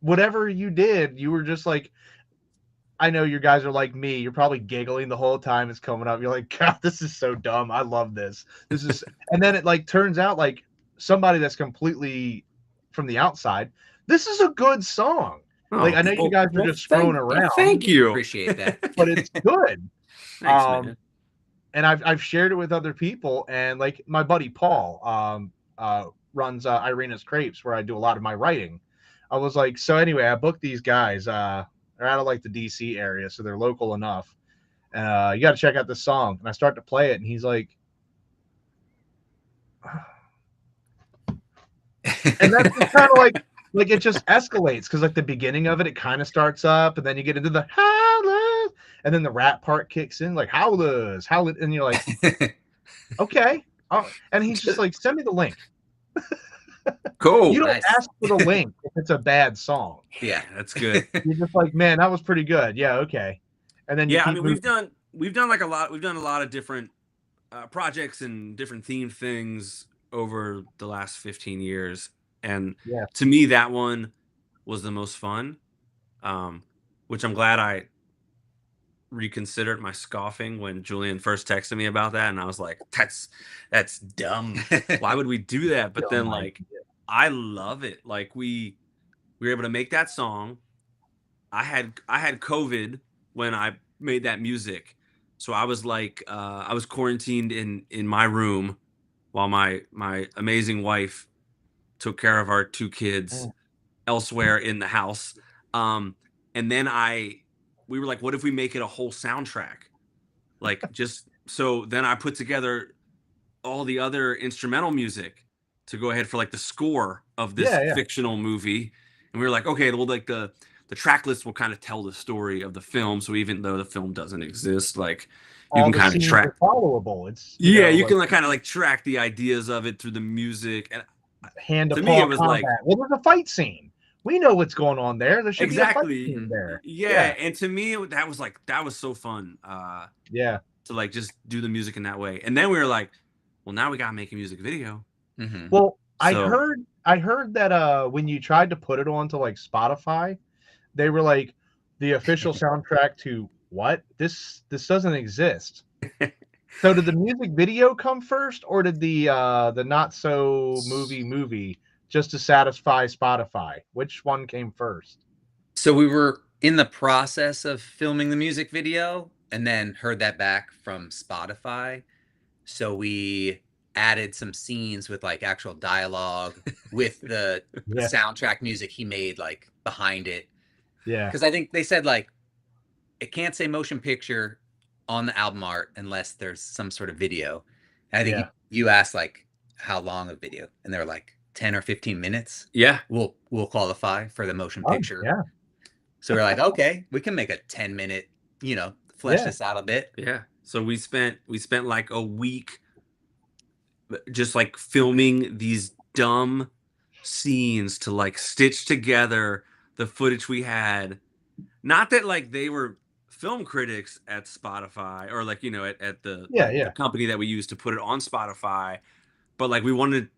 whatever you did, you were just like, I know you guys are like me. You're probably giggling the whole time it's coming up. You're like, God, this is so dumb. I love this. This is, and then it like turns out like somebody that's completely from the outside, this is a good song. Like, I know you guys are just throwing around. Thank you. Appreciate that. But it's good. Thanks, man. And I've shared it with other people, and like my buddy Paul runs Irina's Crepes, where I do a lot of my writing. I was like, so anyway, I booked these guys. They're out of like the DC area, so they're local enough. You got to check out this song. And I start to play it, and he's like, and that's kind of like it just escalates, because like the beginning of it kind of starts up, and then you get into the howlers, and then the rap part kicks in, like howlers, and you're like, okay. And he's just like, send me the link. Cool. You don't ask for the link if it's a bad song. Yeah, that's good. You're just like, man, that was pretty good. Yeah, okay. And then I mean, we've done a lot of different projects and different themed things over the last 15 years, and to me that one was the most fun, which I'm glad I reconsidered my scoffing when Julian first texted me about that, and I was like, that's dumb. Why would we do that? But then like, I love it. Like, we were able to make that song. I had COVID when I made that music, so I was like, I was quarantined in my room while my amazing wife took care of our 2 kids elsewhere in the house. And then we were like, what if we make it a whole soundtrack? Like, just so then I put together all the other instrumental music to go ahead for like the score of this fictional movie. And we were like, okay, well, like the track list will kind of tell the story of the film. So even though the film doesn't exist, like you can kind of track followable. It's you can like kind of like track the ideas of it through the music. And hand to me, it was combat. Like, well, there's a fight scene. We know what's going on there. There should be a fight scene there. Yeah. And to me, that was so fun. To like just do the music in that way. And then we were like, well, now we gotta make a music video. Well, I heard that when you tried to put it onto like Spotify, they were like, the official soundtrack to what? This doesn't exist. So did the music video come first, or did the not so movie just to satisfy Spotify? Which one came first? So we were in the process of filming the music video and then heard that back from Spotify. So we added some scenes with like actual dialogue with the soundtrack music he made like behind it. Yeah. Because I think they said like it can't say motion picture on the album art unless there's some sort of video. And I think you asked like how long a video, and they were like 10 or 15 minutes. Yeah. We'll qualify for the motion picture. Yeah. So we're like, okay, we can make a 10-minute, flesh this out a bit. Yeah. So we spent like a week just like filming these dumb scenes to like stitch together the footage we had. Not that like they were film critics at Spotify or like, at the company that we used to put it on Spotify, but like we wanted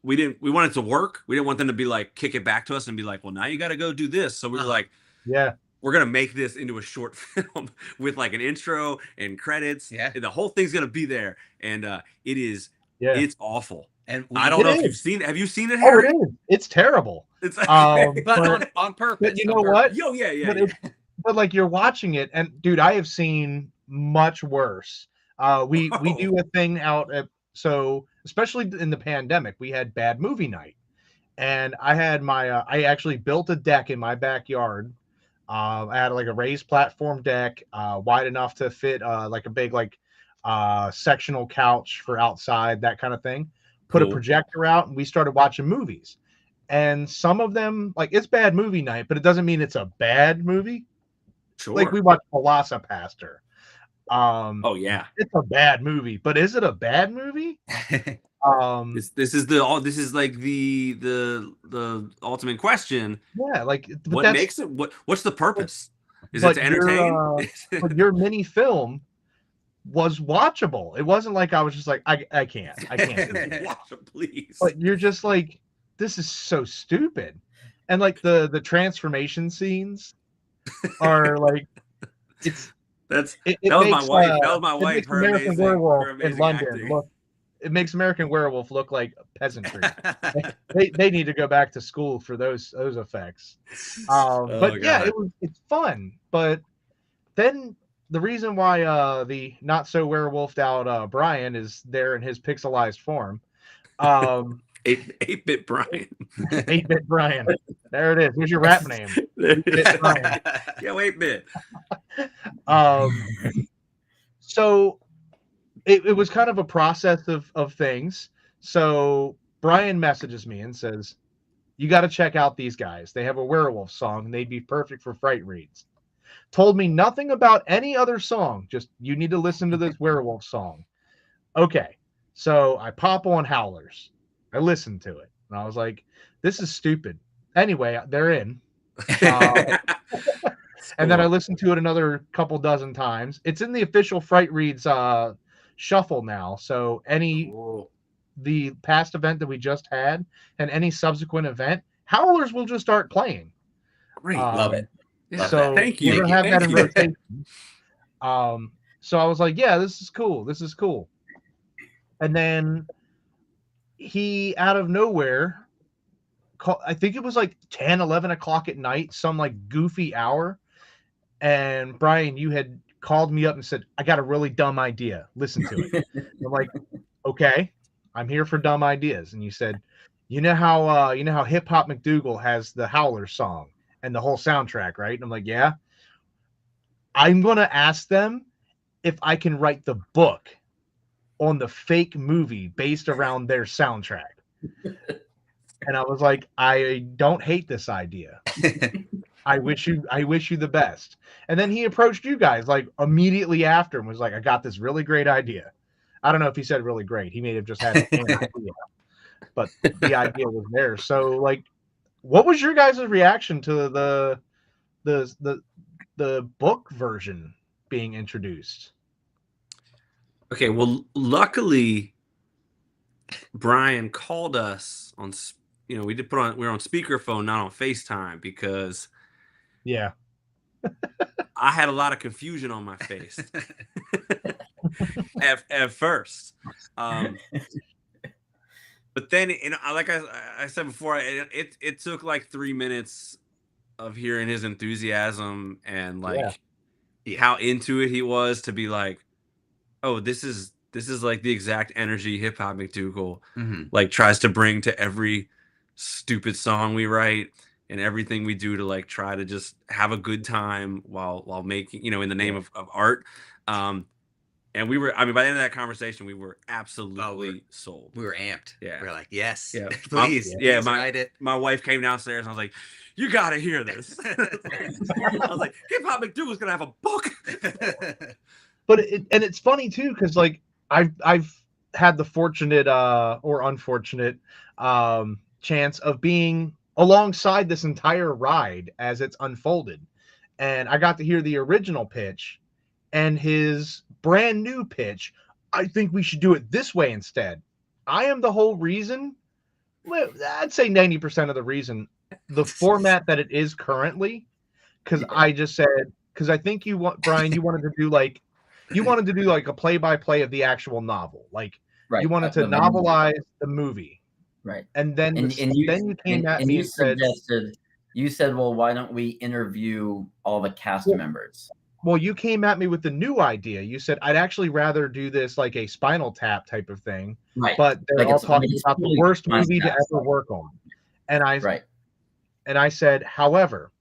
it to work. We didn't want them to be like, kick it back to us and be like, well, now you got to go do this. So we were like, we're going to make this into a short film with like an intro and credits. Yeah. And the whole thing's going to be there. And it's awful. And I don't know if you've seen it. Have you seen it, Harry? Oh, it is. It's terrible. It's but on purpose. But you know what? Yeah. But like you're watching it, and dude, I have seen much worse. We do a thing out at, so especially in the pandemic, we had bad movie night, and I had my I actually built a deck in my backyard. I had like a raised platform deck, wide enough to fit like a big like sectional couch for outside, that kind of thing. Put a projector out, and we started watching movies. And some of them, like, it's bad movie night, but it doesn't mean it's a bad movie. Sure. Like we watched Velocipaster. It's a bad movie, but is it a bad movie? This is like the ultimate question. Yeah, like what makes it? What's the purpose? Is it to entertain? But your mini film was watchable. It wasn't like I was just like I can't watch it, please. But you're just like, this is so stupid. And like the transformation scenes are like, that was my wife. That was my wife. Her American Werewolf in London it makes American Werewolf look like peasantry. they need to go back to school for those effects. It's fun. But then the reason why the not so werewolfed out Brian is there in his pixelized form. 8-bit Brian. 8-bit Brian. There it is. Here's your rap name. 8-bit Brian. Yeah, 8-bit. So it was kind of a process of things. So Brian messages me and says, you got to check out these guys. They have a werewolf song. They'd be perfect for Frightreads. Told me nothing about any other song. Just, you need to listen to this werewolf song. Okay. So I pop on Howlers. I listened to it. And I was like, this is stupid. Anyway, they're in. And then I listened to it another couple dozen times. It's in the official Frightreads shuffle now. So the past event that we just had and any subsequent event, Howlers will just start playing. Great. Love it. So thank you. We're gonna have that in rotation. So I was like, yeah, this is cool. This is cool. And then he, out of nowhere, I think it was like 10, 11 o'clock at night, some like goofy hour. And Brian, you had called me up and said, I got a really dumb idea. Listen to it. I'm like, okay. I'm here for dumb ideas. And you said, you know how Hip Hop McDougal has the Howler song and the whole soundtrack, right? And I'm like, yeah. I'm gonna ask them if I can write the book on the fake movie based around their soundtrack. And I was like, I don't hate this idea. I wish you the best. And then he approached you guys like immediately after and was like, I got this really great idea. I don't know if he said really great. He may have just had an idea, but the idea was there. So like, what was your guys' reaction to the book version being introduced? Okay, well, luckily Brian called us on, we were on speakerphone, not on FaceTime, because I had a lot of confusion on my face at first. But then, like I said before, it took like 3 minutes of hearing his enthusiasm and like how into it he was to be like, oh, this is like the exact energy Hip Hop McDougal like tries to bring to every stupid song we write and everything we do to like try to just have a good time while making, in the name of art. And we were, by the end of that conversation, we were absolutely sold. We were amped. Yeah. We were like, yes, yeah. please. My wife came downstairs and I was like, you got to hear this. I was like, Hip Hop McDougal's going to have a book. But it's funny too, because like I've had the fortunate or unfortunate chance of being alongside this entire ride as it's unfolded, and I got to hear the original pitch and his brand new pitch. I think we should do it this way instead. I am the whole reason. I'd say 90% of the reason the format that it is currently, because I just said, because I think Brian, you wanted to do like a play-by-play of the actual novel. Like you wanted to novelize the movie. Right. And then you came at me and suggested, you said, well, why don't we interview all the cast members? Well, you came at me with the new idea. You said, I'd actually rather do this like a Spinal Tap type of thing. Right. But they're all talking about the worst movie to ever work on. And I said, however,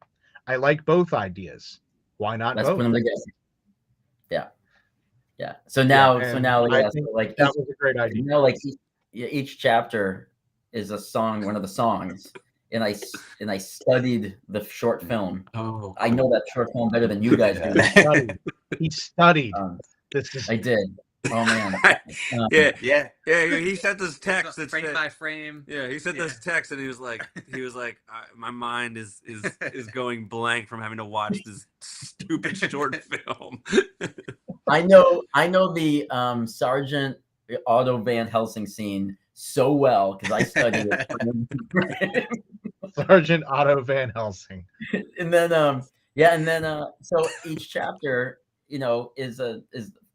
I like both ideas. Why not both? Put them together. Yeah. So now, like that was a great idea. Like each chapter is a song, one of the songs, and I studied the short film. Oh, I know that short film better than you guys do. He studied. I did. Oh man. Yeah. He sent this text that frame by frame. Yeah, he sent this text and he was like, my mind is going blank from having to watch this stupid short film. I know the Sergeant Otto Van Helsing scene so well because I studied it. Sergeant Otto Van Helsing. And then so each chapter, is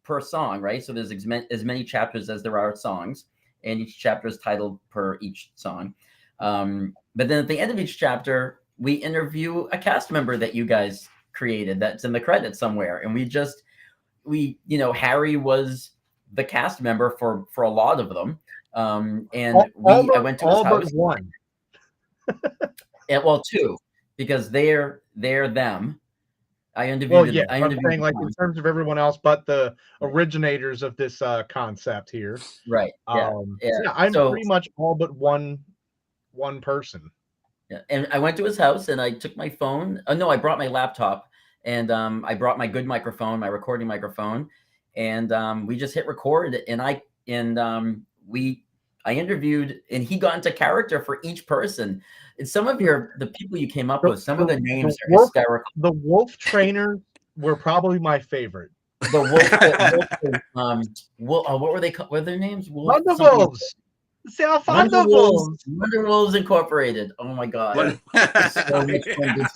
per song, right? So there's as many chapters as there are songs, and each chapter is titled per each song. But then at the end of each chapter, we interview a cast member that you guys created that's in the credits somewhere, and Harry was the cast member for a lot of them. I went to his house. But one. Well, two, because they're them. I interviewed. Well, I'm saying like in terms of everyone else, but the originators of this concept here, right? I'm pretty much all but one person. Yeah, and I went to his house and I took my phone. I brought my laptop and I brought my good microphone, my recording microphone, and we just hit record. And I interviewed, and he got into character for each person. And some of the people you came up with, some of the names are hysterical. The wolf trainers were probably my favorite. The wolf, what were they called? What were their names? Wonder Wolves. Wonder Wolves Incorporated. Oh my god! So much fun.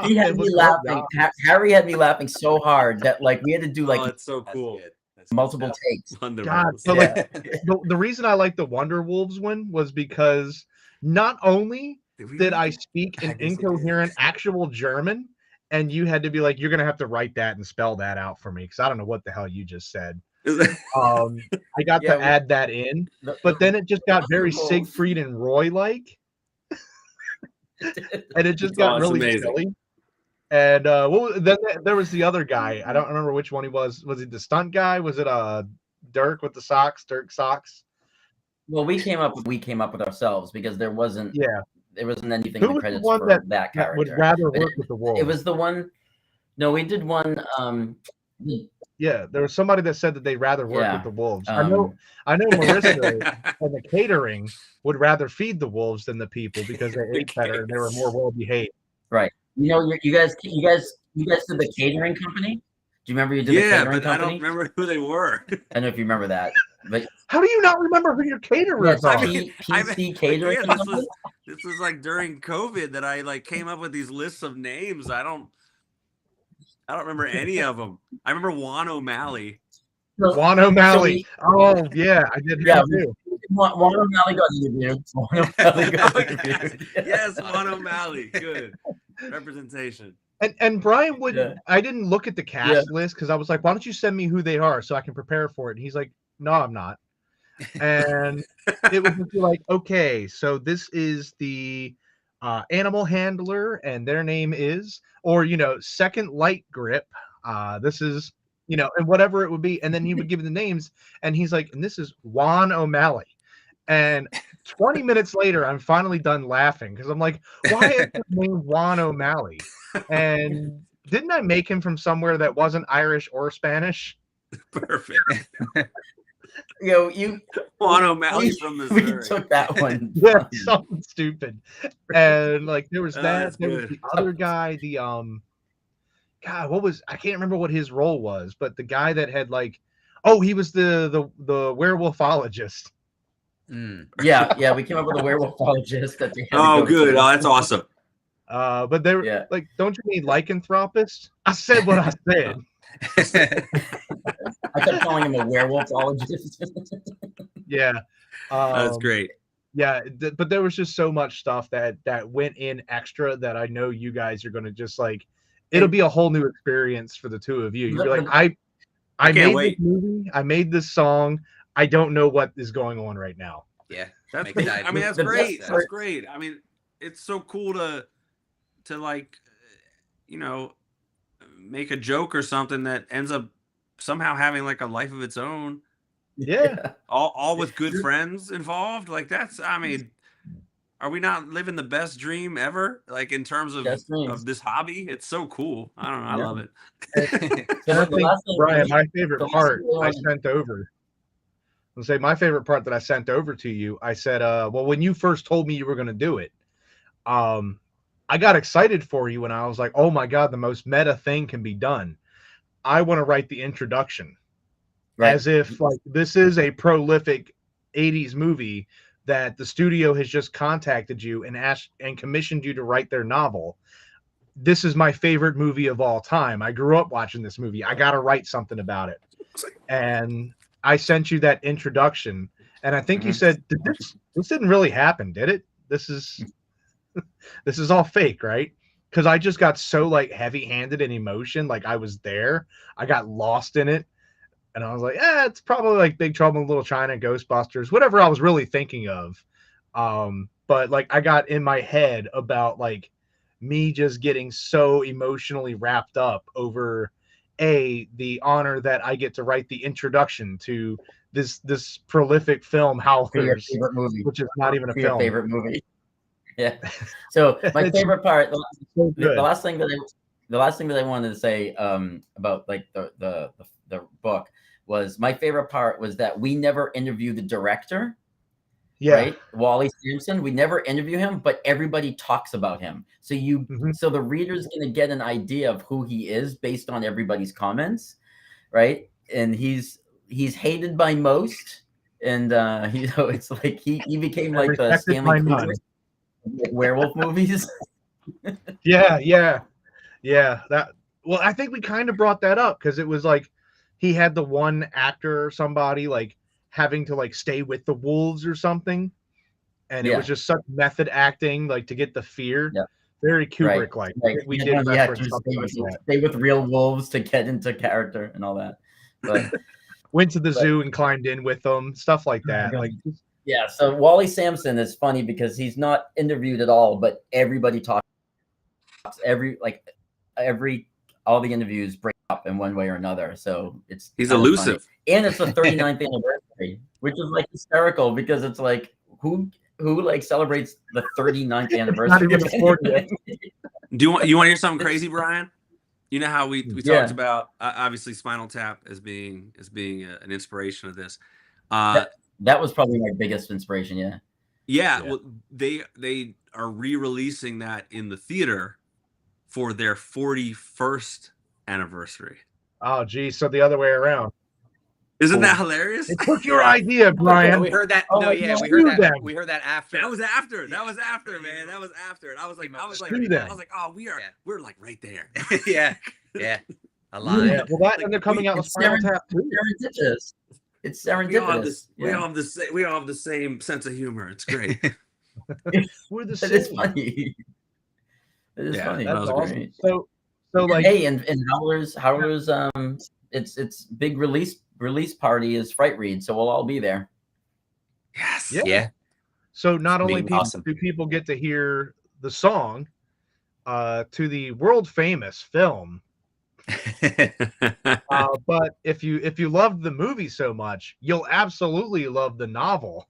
He had me laughing. Harry had me laughing so hard that like we had to do like. Oh, it's so cool. Multiple takes. God, so like the reason I like the Wonder Wolves one was because not only did I speak in incoherent actual German, and you had to be like, you're gonna have to write that and spell that out for me because I don't know what the hell you just said. I got to add that in, but then it just got very Siegfried and Roy like, and it just got really silly. And then there was the other guy. I don't remember which one he was. Was it the stunt guy? Was it Dirk with the socks? Dirk socks? Well, we came up with ourselves because there wasn't anything in the credits for that character. Would rather work with the wolves. It was the one. No, we did one. Yeah, there was somebody that said that they'd rather work with the wolves. I know Marissa and the catering would rather feed the wolves than the people because they ate better and they were more well behaved. Right. You know, you guys did the catering company. Do you remember you did the catering company? I don't remember who they were. I don't know if you remember that. But how do you not remember who your caterers are? PC catering. This was like during COVID that I like came up with these lists of names. I don't remember any of them. I remember Juan O'Malley. Juan O'Malley. Oh yeah, I did. Yeah, Juan O'Malley got interviewed. Yes, Juan O'Malley. Good representation. And Brian wouldn't. I didn't look at the cast list because I was like, why don't you send me who they are so I can prepare for it? And he's like, no, I'm not. And it was just like, okay, so this is the animal handler, and their name is, or second light grip. This is, and whatever it would be, and then he would give the names, and he's like, and this is Juan O'Malley. And 20 minutes later, I'm finally done laughing because I'm like, why is his name Juan O'Malley? And didn't I make him from somewhere that wasn't Irish or Spanish? Perfect. You Juan O'Malley from Missouri. We took that one. Yeah, something stupid. And like there was that. There was the other guy. The God, I can't remember what his role was, but the guy that had like, he was the werewolfologist. Yeah, we came up with a werewolfologist. Good. Oh, that's awesome. But they were like, don't you mean lycanthropist? I said what I said. I kept calling him a werewolfologist. Yeah. That's great. Yeah, but there was just so much stuff that went in extra that I know you guys are going to just like, it'll be a whole new experience for the two of you. You'll be like, I made this movie, I made this song. I don't know what is going on right now. Yeah, that's great. I mean, that's great. That's great. I mean, it's so cool to like, make a joke or something that ends up somehow having like a life of its own. Yeah. All with good friends involved. Like that's, I mean, are we not living the best dream ever? Like in terms of this hobby? It's so cool. I don't know. I love it. And I think, Brian, my favorite part I sent over. I'll say my favorite part that I sent over to you, I said, well, when you first told me you were going to do it, I got excited for you when I was like, oh my God, the most meta thing can be done. I want to write the introduction. Right. As if like this is a prolific 80s movie that the studio has just contacted you and asked and commissioned you to write their novel. This is my favorite movie of all time. I grew up watching this movie. I got to write something about it. And I sent you that introduction, and I think you said, this didn't really happen, did it? This is all fake, right? Because I just got so like heavy-handed in emotion, like I was there. I got lost in it. And I was like, it's probably like Big Trouble in Little China, Ghostbusters, whatever I was really thinking of. But like I got in my head about like me just getting so emotionally wrapped up over the honor that I get to write the introduction to this prolific film, Howlers, which is not even a film. Your favorite movie. Yeah. So my favorite part, the last thing that I wanted to say about like the book was my favorite part was that we never interview the director. Yeah. Right? Wally Sampson. We never interview him, but everybody talks about him. So so the reader's gonna get an idea of who he is based on everybody's comments, right? And he's hated by most. And it's like he became like the Stanley Kubrick werewolf movies. Yeah. Well, I think we kind of brought that up because it was like he had the one actor or somebody like having to like stay with the wolves or something, and it was just such method acting like to get the fear. Yeah. Very Kubrick like. Right. We did stay with real wolves to get into character and all that. But went to the zoo and climbed in with them, stuff like that. Like, yeah. So Wally Sampson is funny because he's not interviewed at all, but everybody talks. All the interviews break up in one way or another. So he's elusive, funny. And it's the 39th anniversary, which is like hysterical because it's like who like celebrates the 39th anniversary? Do you want to hear something crazy, Brian? You know how we talked about obviously Spinal Tap as being an inspiration of this. That was probably my biggest inspiration. Yeah. Well, they are re-releasing that in the theater for their 41st anniversary. Oh, geez. So the other way around. Isn't that hilarious? It took your idea, Brian. We heard that. We heard that. We heard that after. That was after, man. That was after. And I was like, oh, we're like right there. yeah. Alive. Yeah. Well, that and they're coming out with Spinal Tap too. It's serendipitous. We all have the same sense of humor. It's great. We're the same. It's funny. It is funny. That's awesome. Great. So like, hey, and Howler's its big release party is Frightreads, so we'll all be there. Yes. Yeah. So not only do people get to hear the song, to the world famous film, but if you loved the movie so much, you'll absolutely love the novel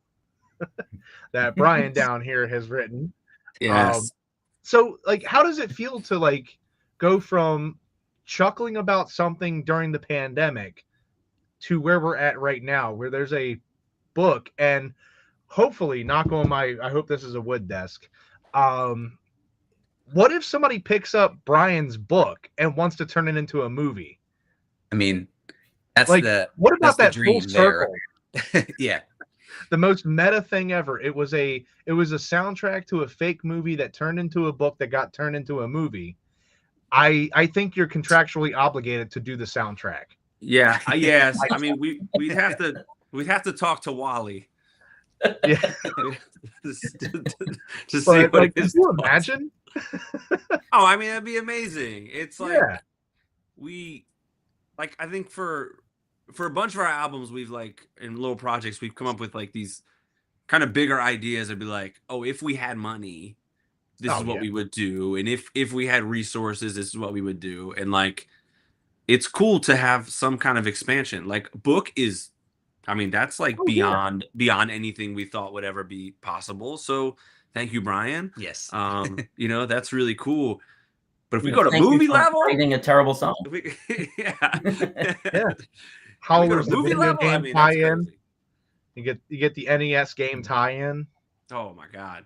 that Brian down here has written. Yes. So like, how does it feel to like go from chuckling about something during the pandemic to where we're at right now, where there's a book and hopefully, knock on my, I hope this is a wood desk. What if somebody picks up Brian's book and wants to turn it into a movie? I mean, that's like, what about that dream full circle? Yeah. The most meta thing ever. It was a soundtrack to a fake movie that turned into a book that got turned into a movie. I think you're contractually obligated to do the soundtrack. Yeah. Yes. I mean, we'd have to talk to Wally. Yeah. to see what like, can you imagine? Oh, I mean, that'd be amazing. It's like I think for a bunch of our albums, we've like in little projects, we've come up with like these kind of bigger ideas. I'd be like, oh, if we had money, this is what we would do, and if we had resources, this is what we would do. And like, it's cool to have some kind of expansion. Like book is, I mean, that's like beyond anything we thought would ever be possible. So thank you, Brian. Yes. That's really cool. But if we go to movie level, writing a terrible song. Howler's movie level, game I mean, tie-in. You get the NES game tie-in. Oh my god.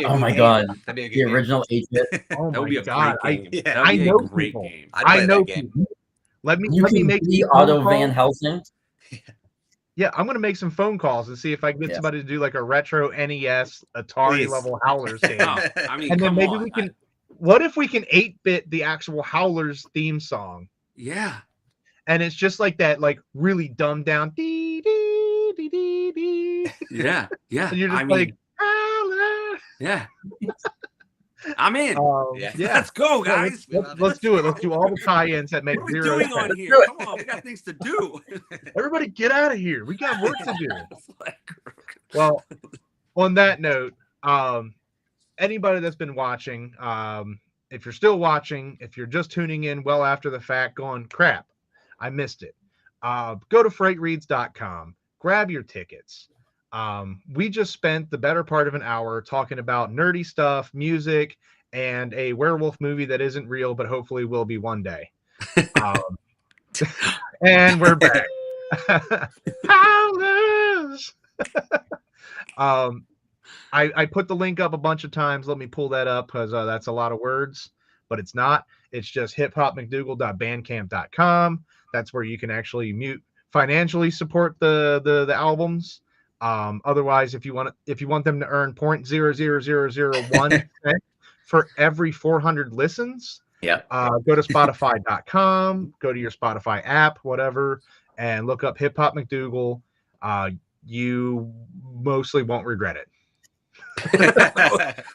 Oh my god. That'd be a good original 8-bit. Oh that would be a god. great game. I know great people. game. I know people. Let me make the Otto Van Helsing. Yeah, I'm gonna make some phone calls and see if I can get somebody to do like a retro NES Atari level Howlers game. I mean, and then maybe we can. What if we can 8-bit the actual Howlers theme song? Yeah. And it's just like that, like really dumbed down. Dee, dee, dee, dee, dee. Yeah. And you're just like, Howlers. Yeah. I'm in. Yeah. Let's go, guys. Let's do it. Let's do all the tie-ins that make zero sense. What are we doing on here? Come on, we got things to do. Everybody get out of here. We got work to do. Well, on that note, anybody that's been watching, if you're still watching, if you're just tuning in well after the fact, going, crap, I missed it. Go to frightreads.com, grab your tickets. We just spent the better part of an hour talking about nerdy stuff, music, and a werewolf movie that isn't real, but hopefully will be one day. And we're back. Howlers! I put the link up a bunch of times. Let me pull that up because that's a lot of words, but it's not. It's just hiphopmcdougal.bandcamp.com. That's where you can actually financially support the albums. Otherwise, if you want them to earn 0.00001 for every 400 listens, go to Spotify.com, go to your Spotify app, whatever, and look up Hip Hop McDougal. You mostly won't regret it.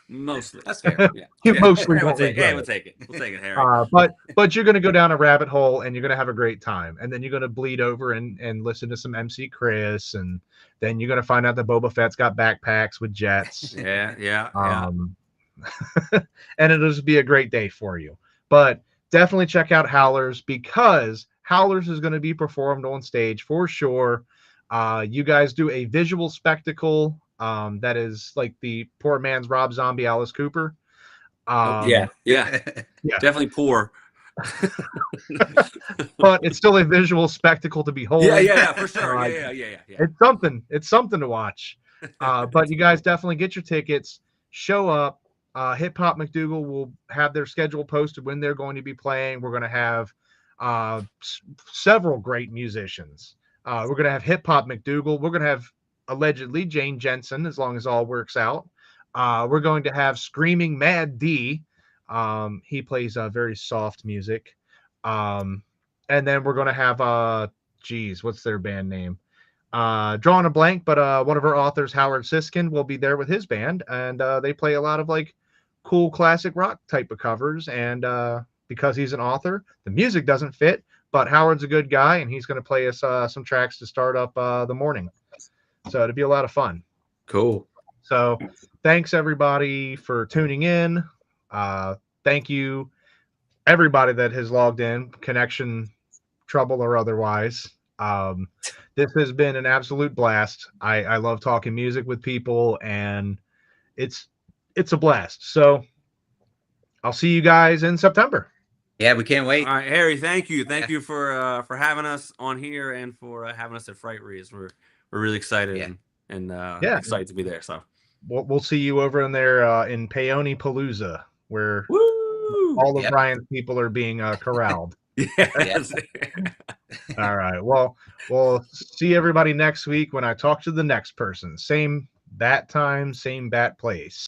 Mostly. That's fair. Yeah. You mostly We'll don't take regret it. We'll take it, Harry. But you're going to go down a rabbit hole and you're going to have a great time. And then you're going to bleed over and listen to some MC Chris. And then you're going to find out that Boba Fett's got backpacks with jets. Yeah. And it'll just be a great day for you. But definitely check out Howlers, because Howlers is going to be performed on stage for sure. You guys do a visual spectacle that is like the poor man's Rob Zombie, Alice Cooper. Yeah. Definitely poor. But it's still a visual spectacle to behold. Yeah, for sure. Yeah. It's something to watch. But you guys definitely get your tickets, show up. Hip Hop McDougal will have their schedule posted when they're going to be playing. We're going to have several great musicians. We're going to have Hip Hop McDougal. We're going to have allegedly Jane Jensen, as long as all works out. We're going to have Screaming Mad D. He plays very soft music. And then we're going to have, what's their band name? Drawing a blank, but one of our authors, Howard Siskin, will be there with his band. And they play a lot of like cool classic rock type of covers. And because he's an author, the music doesn't fit. But Howard's a good guy, and he's going to play us some tracks to start up the morning. So it'll be a lot of fun. Cool. So thanks, everybody, for tuning in. Thank you, everybody that has logged in, connection trouble or otherwise. This has been an absolute blast. I love talking music with people, and it's a blast. So I'll see you guys in September. Yeah, we can't wait. All right, Harry, thank you. Thank you for having us on here and for having us at Frightreads. We're really excited and excited to be there. So we'll see you over in there in Peony Palooza, where all of Brian's people are being corralled. Yes. All right. Well, we'll see everybody next week when I talk to the next person. Same bat time, same bat place.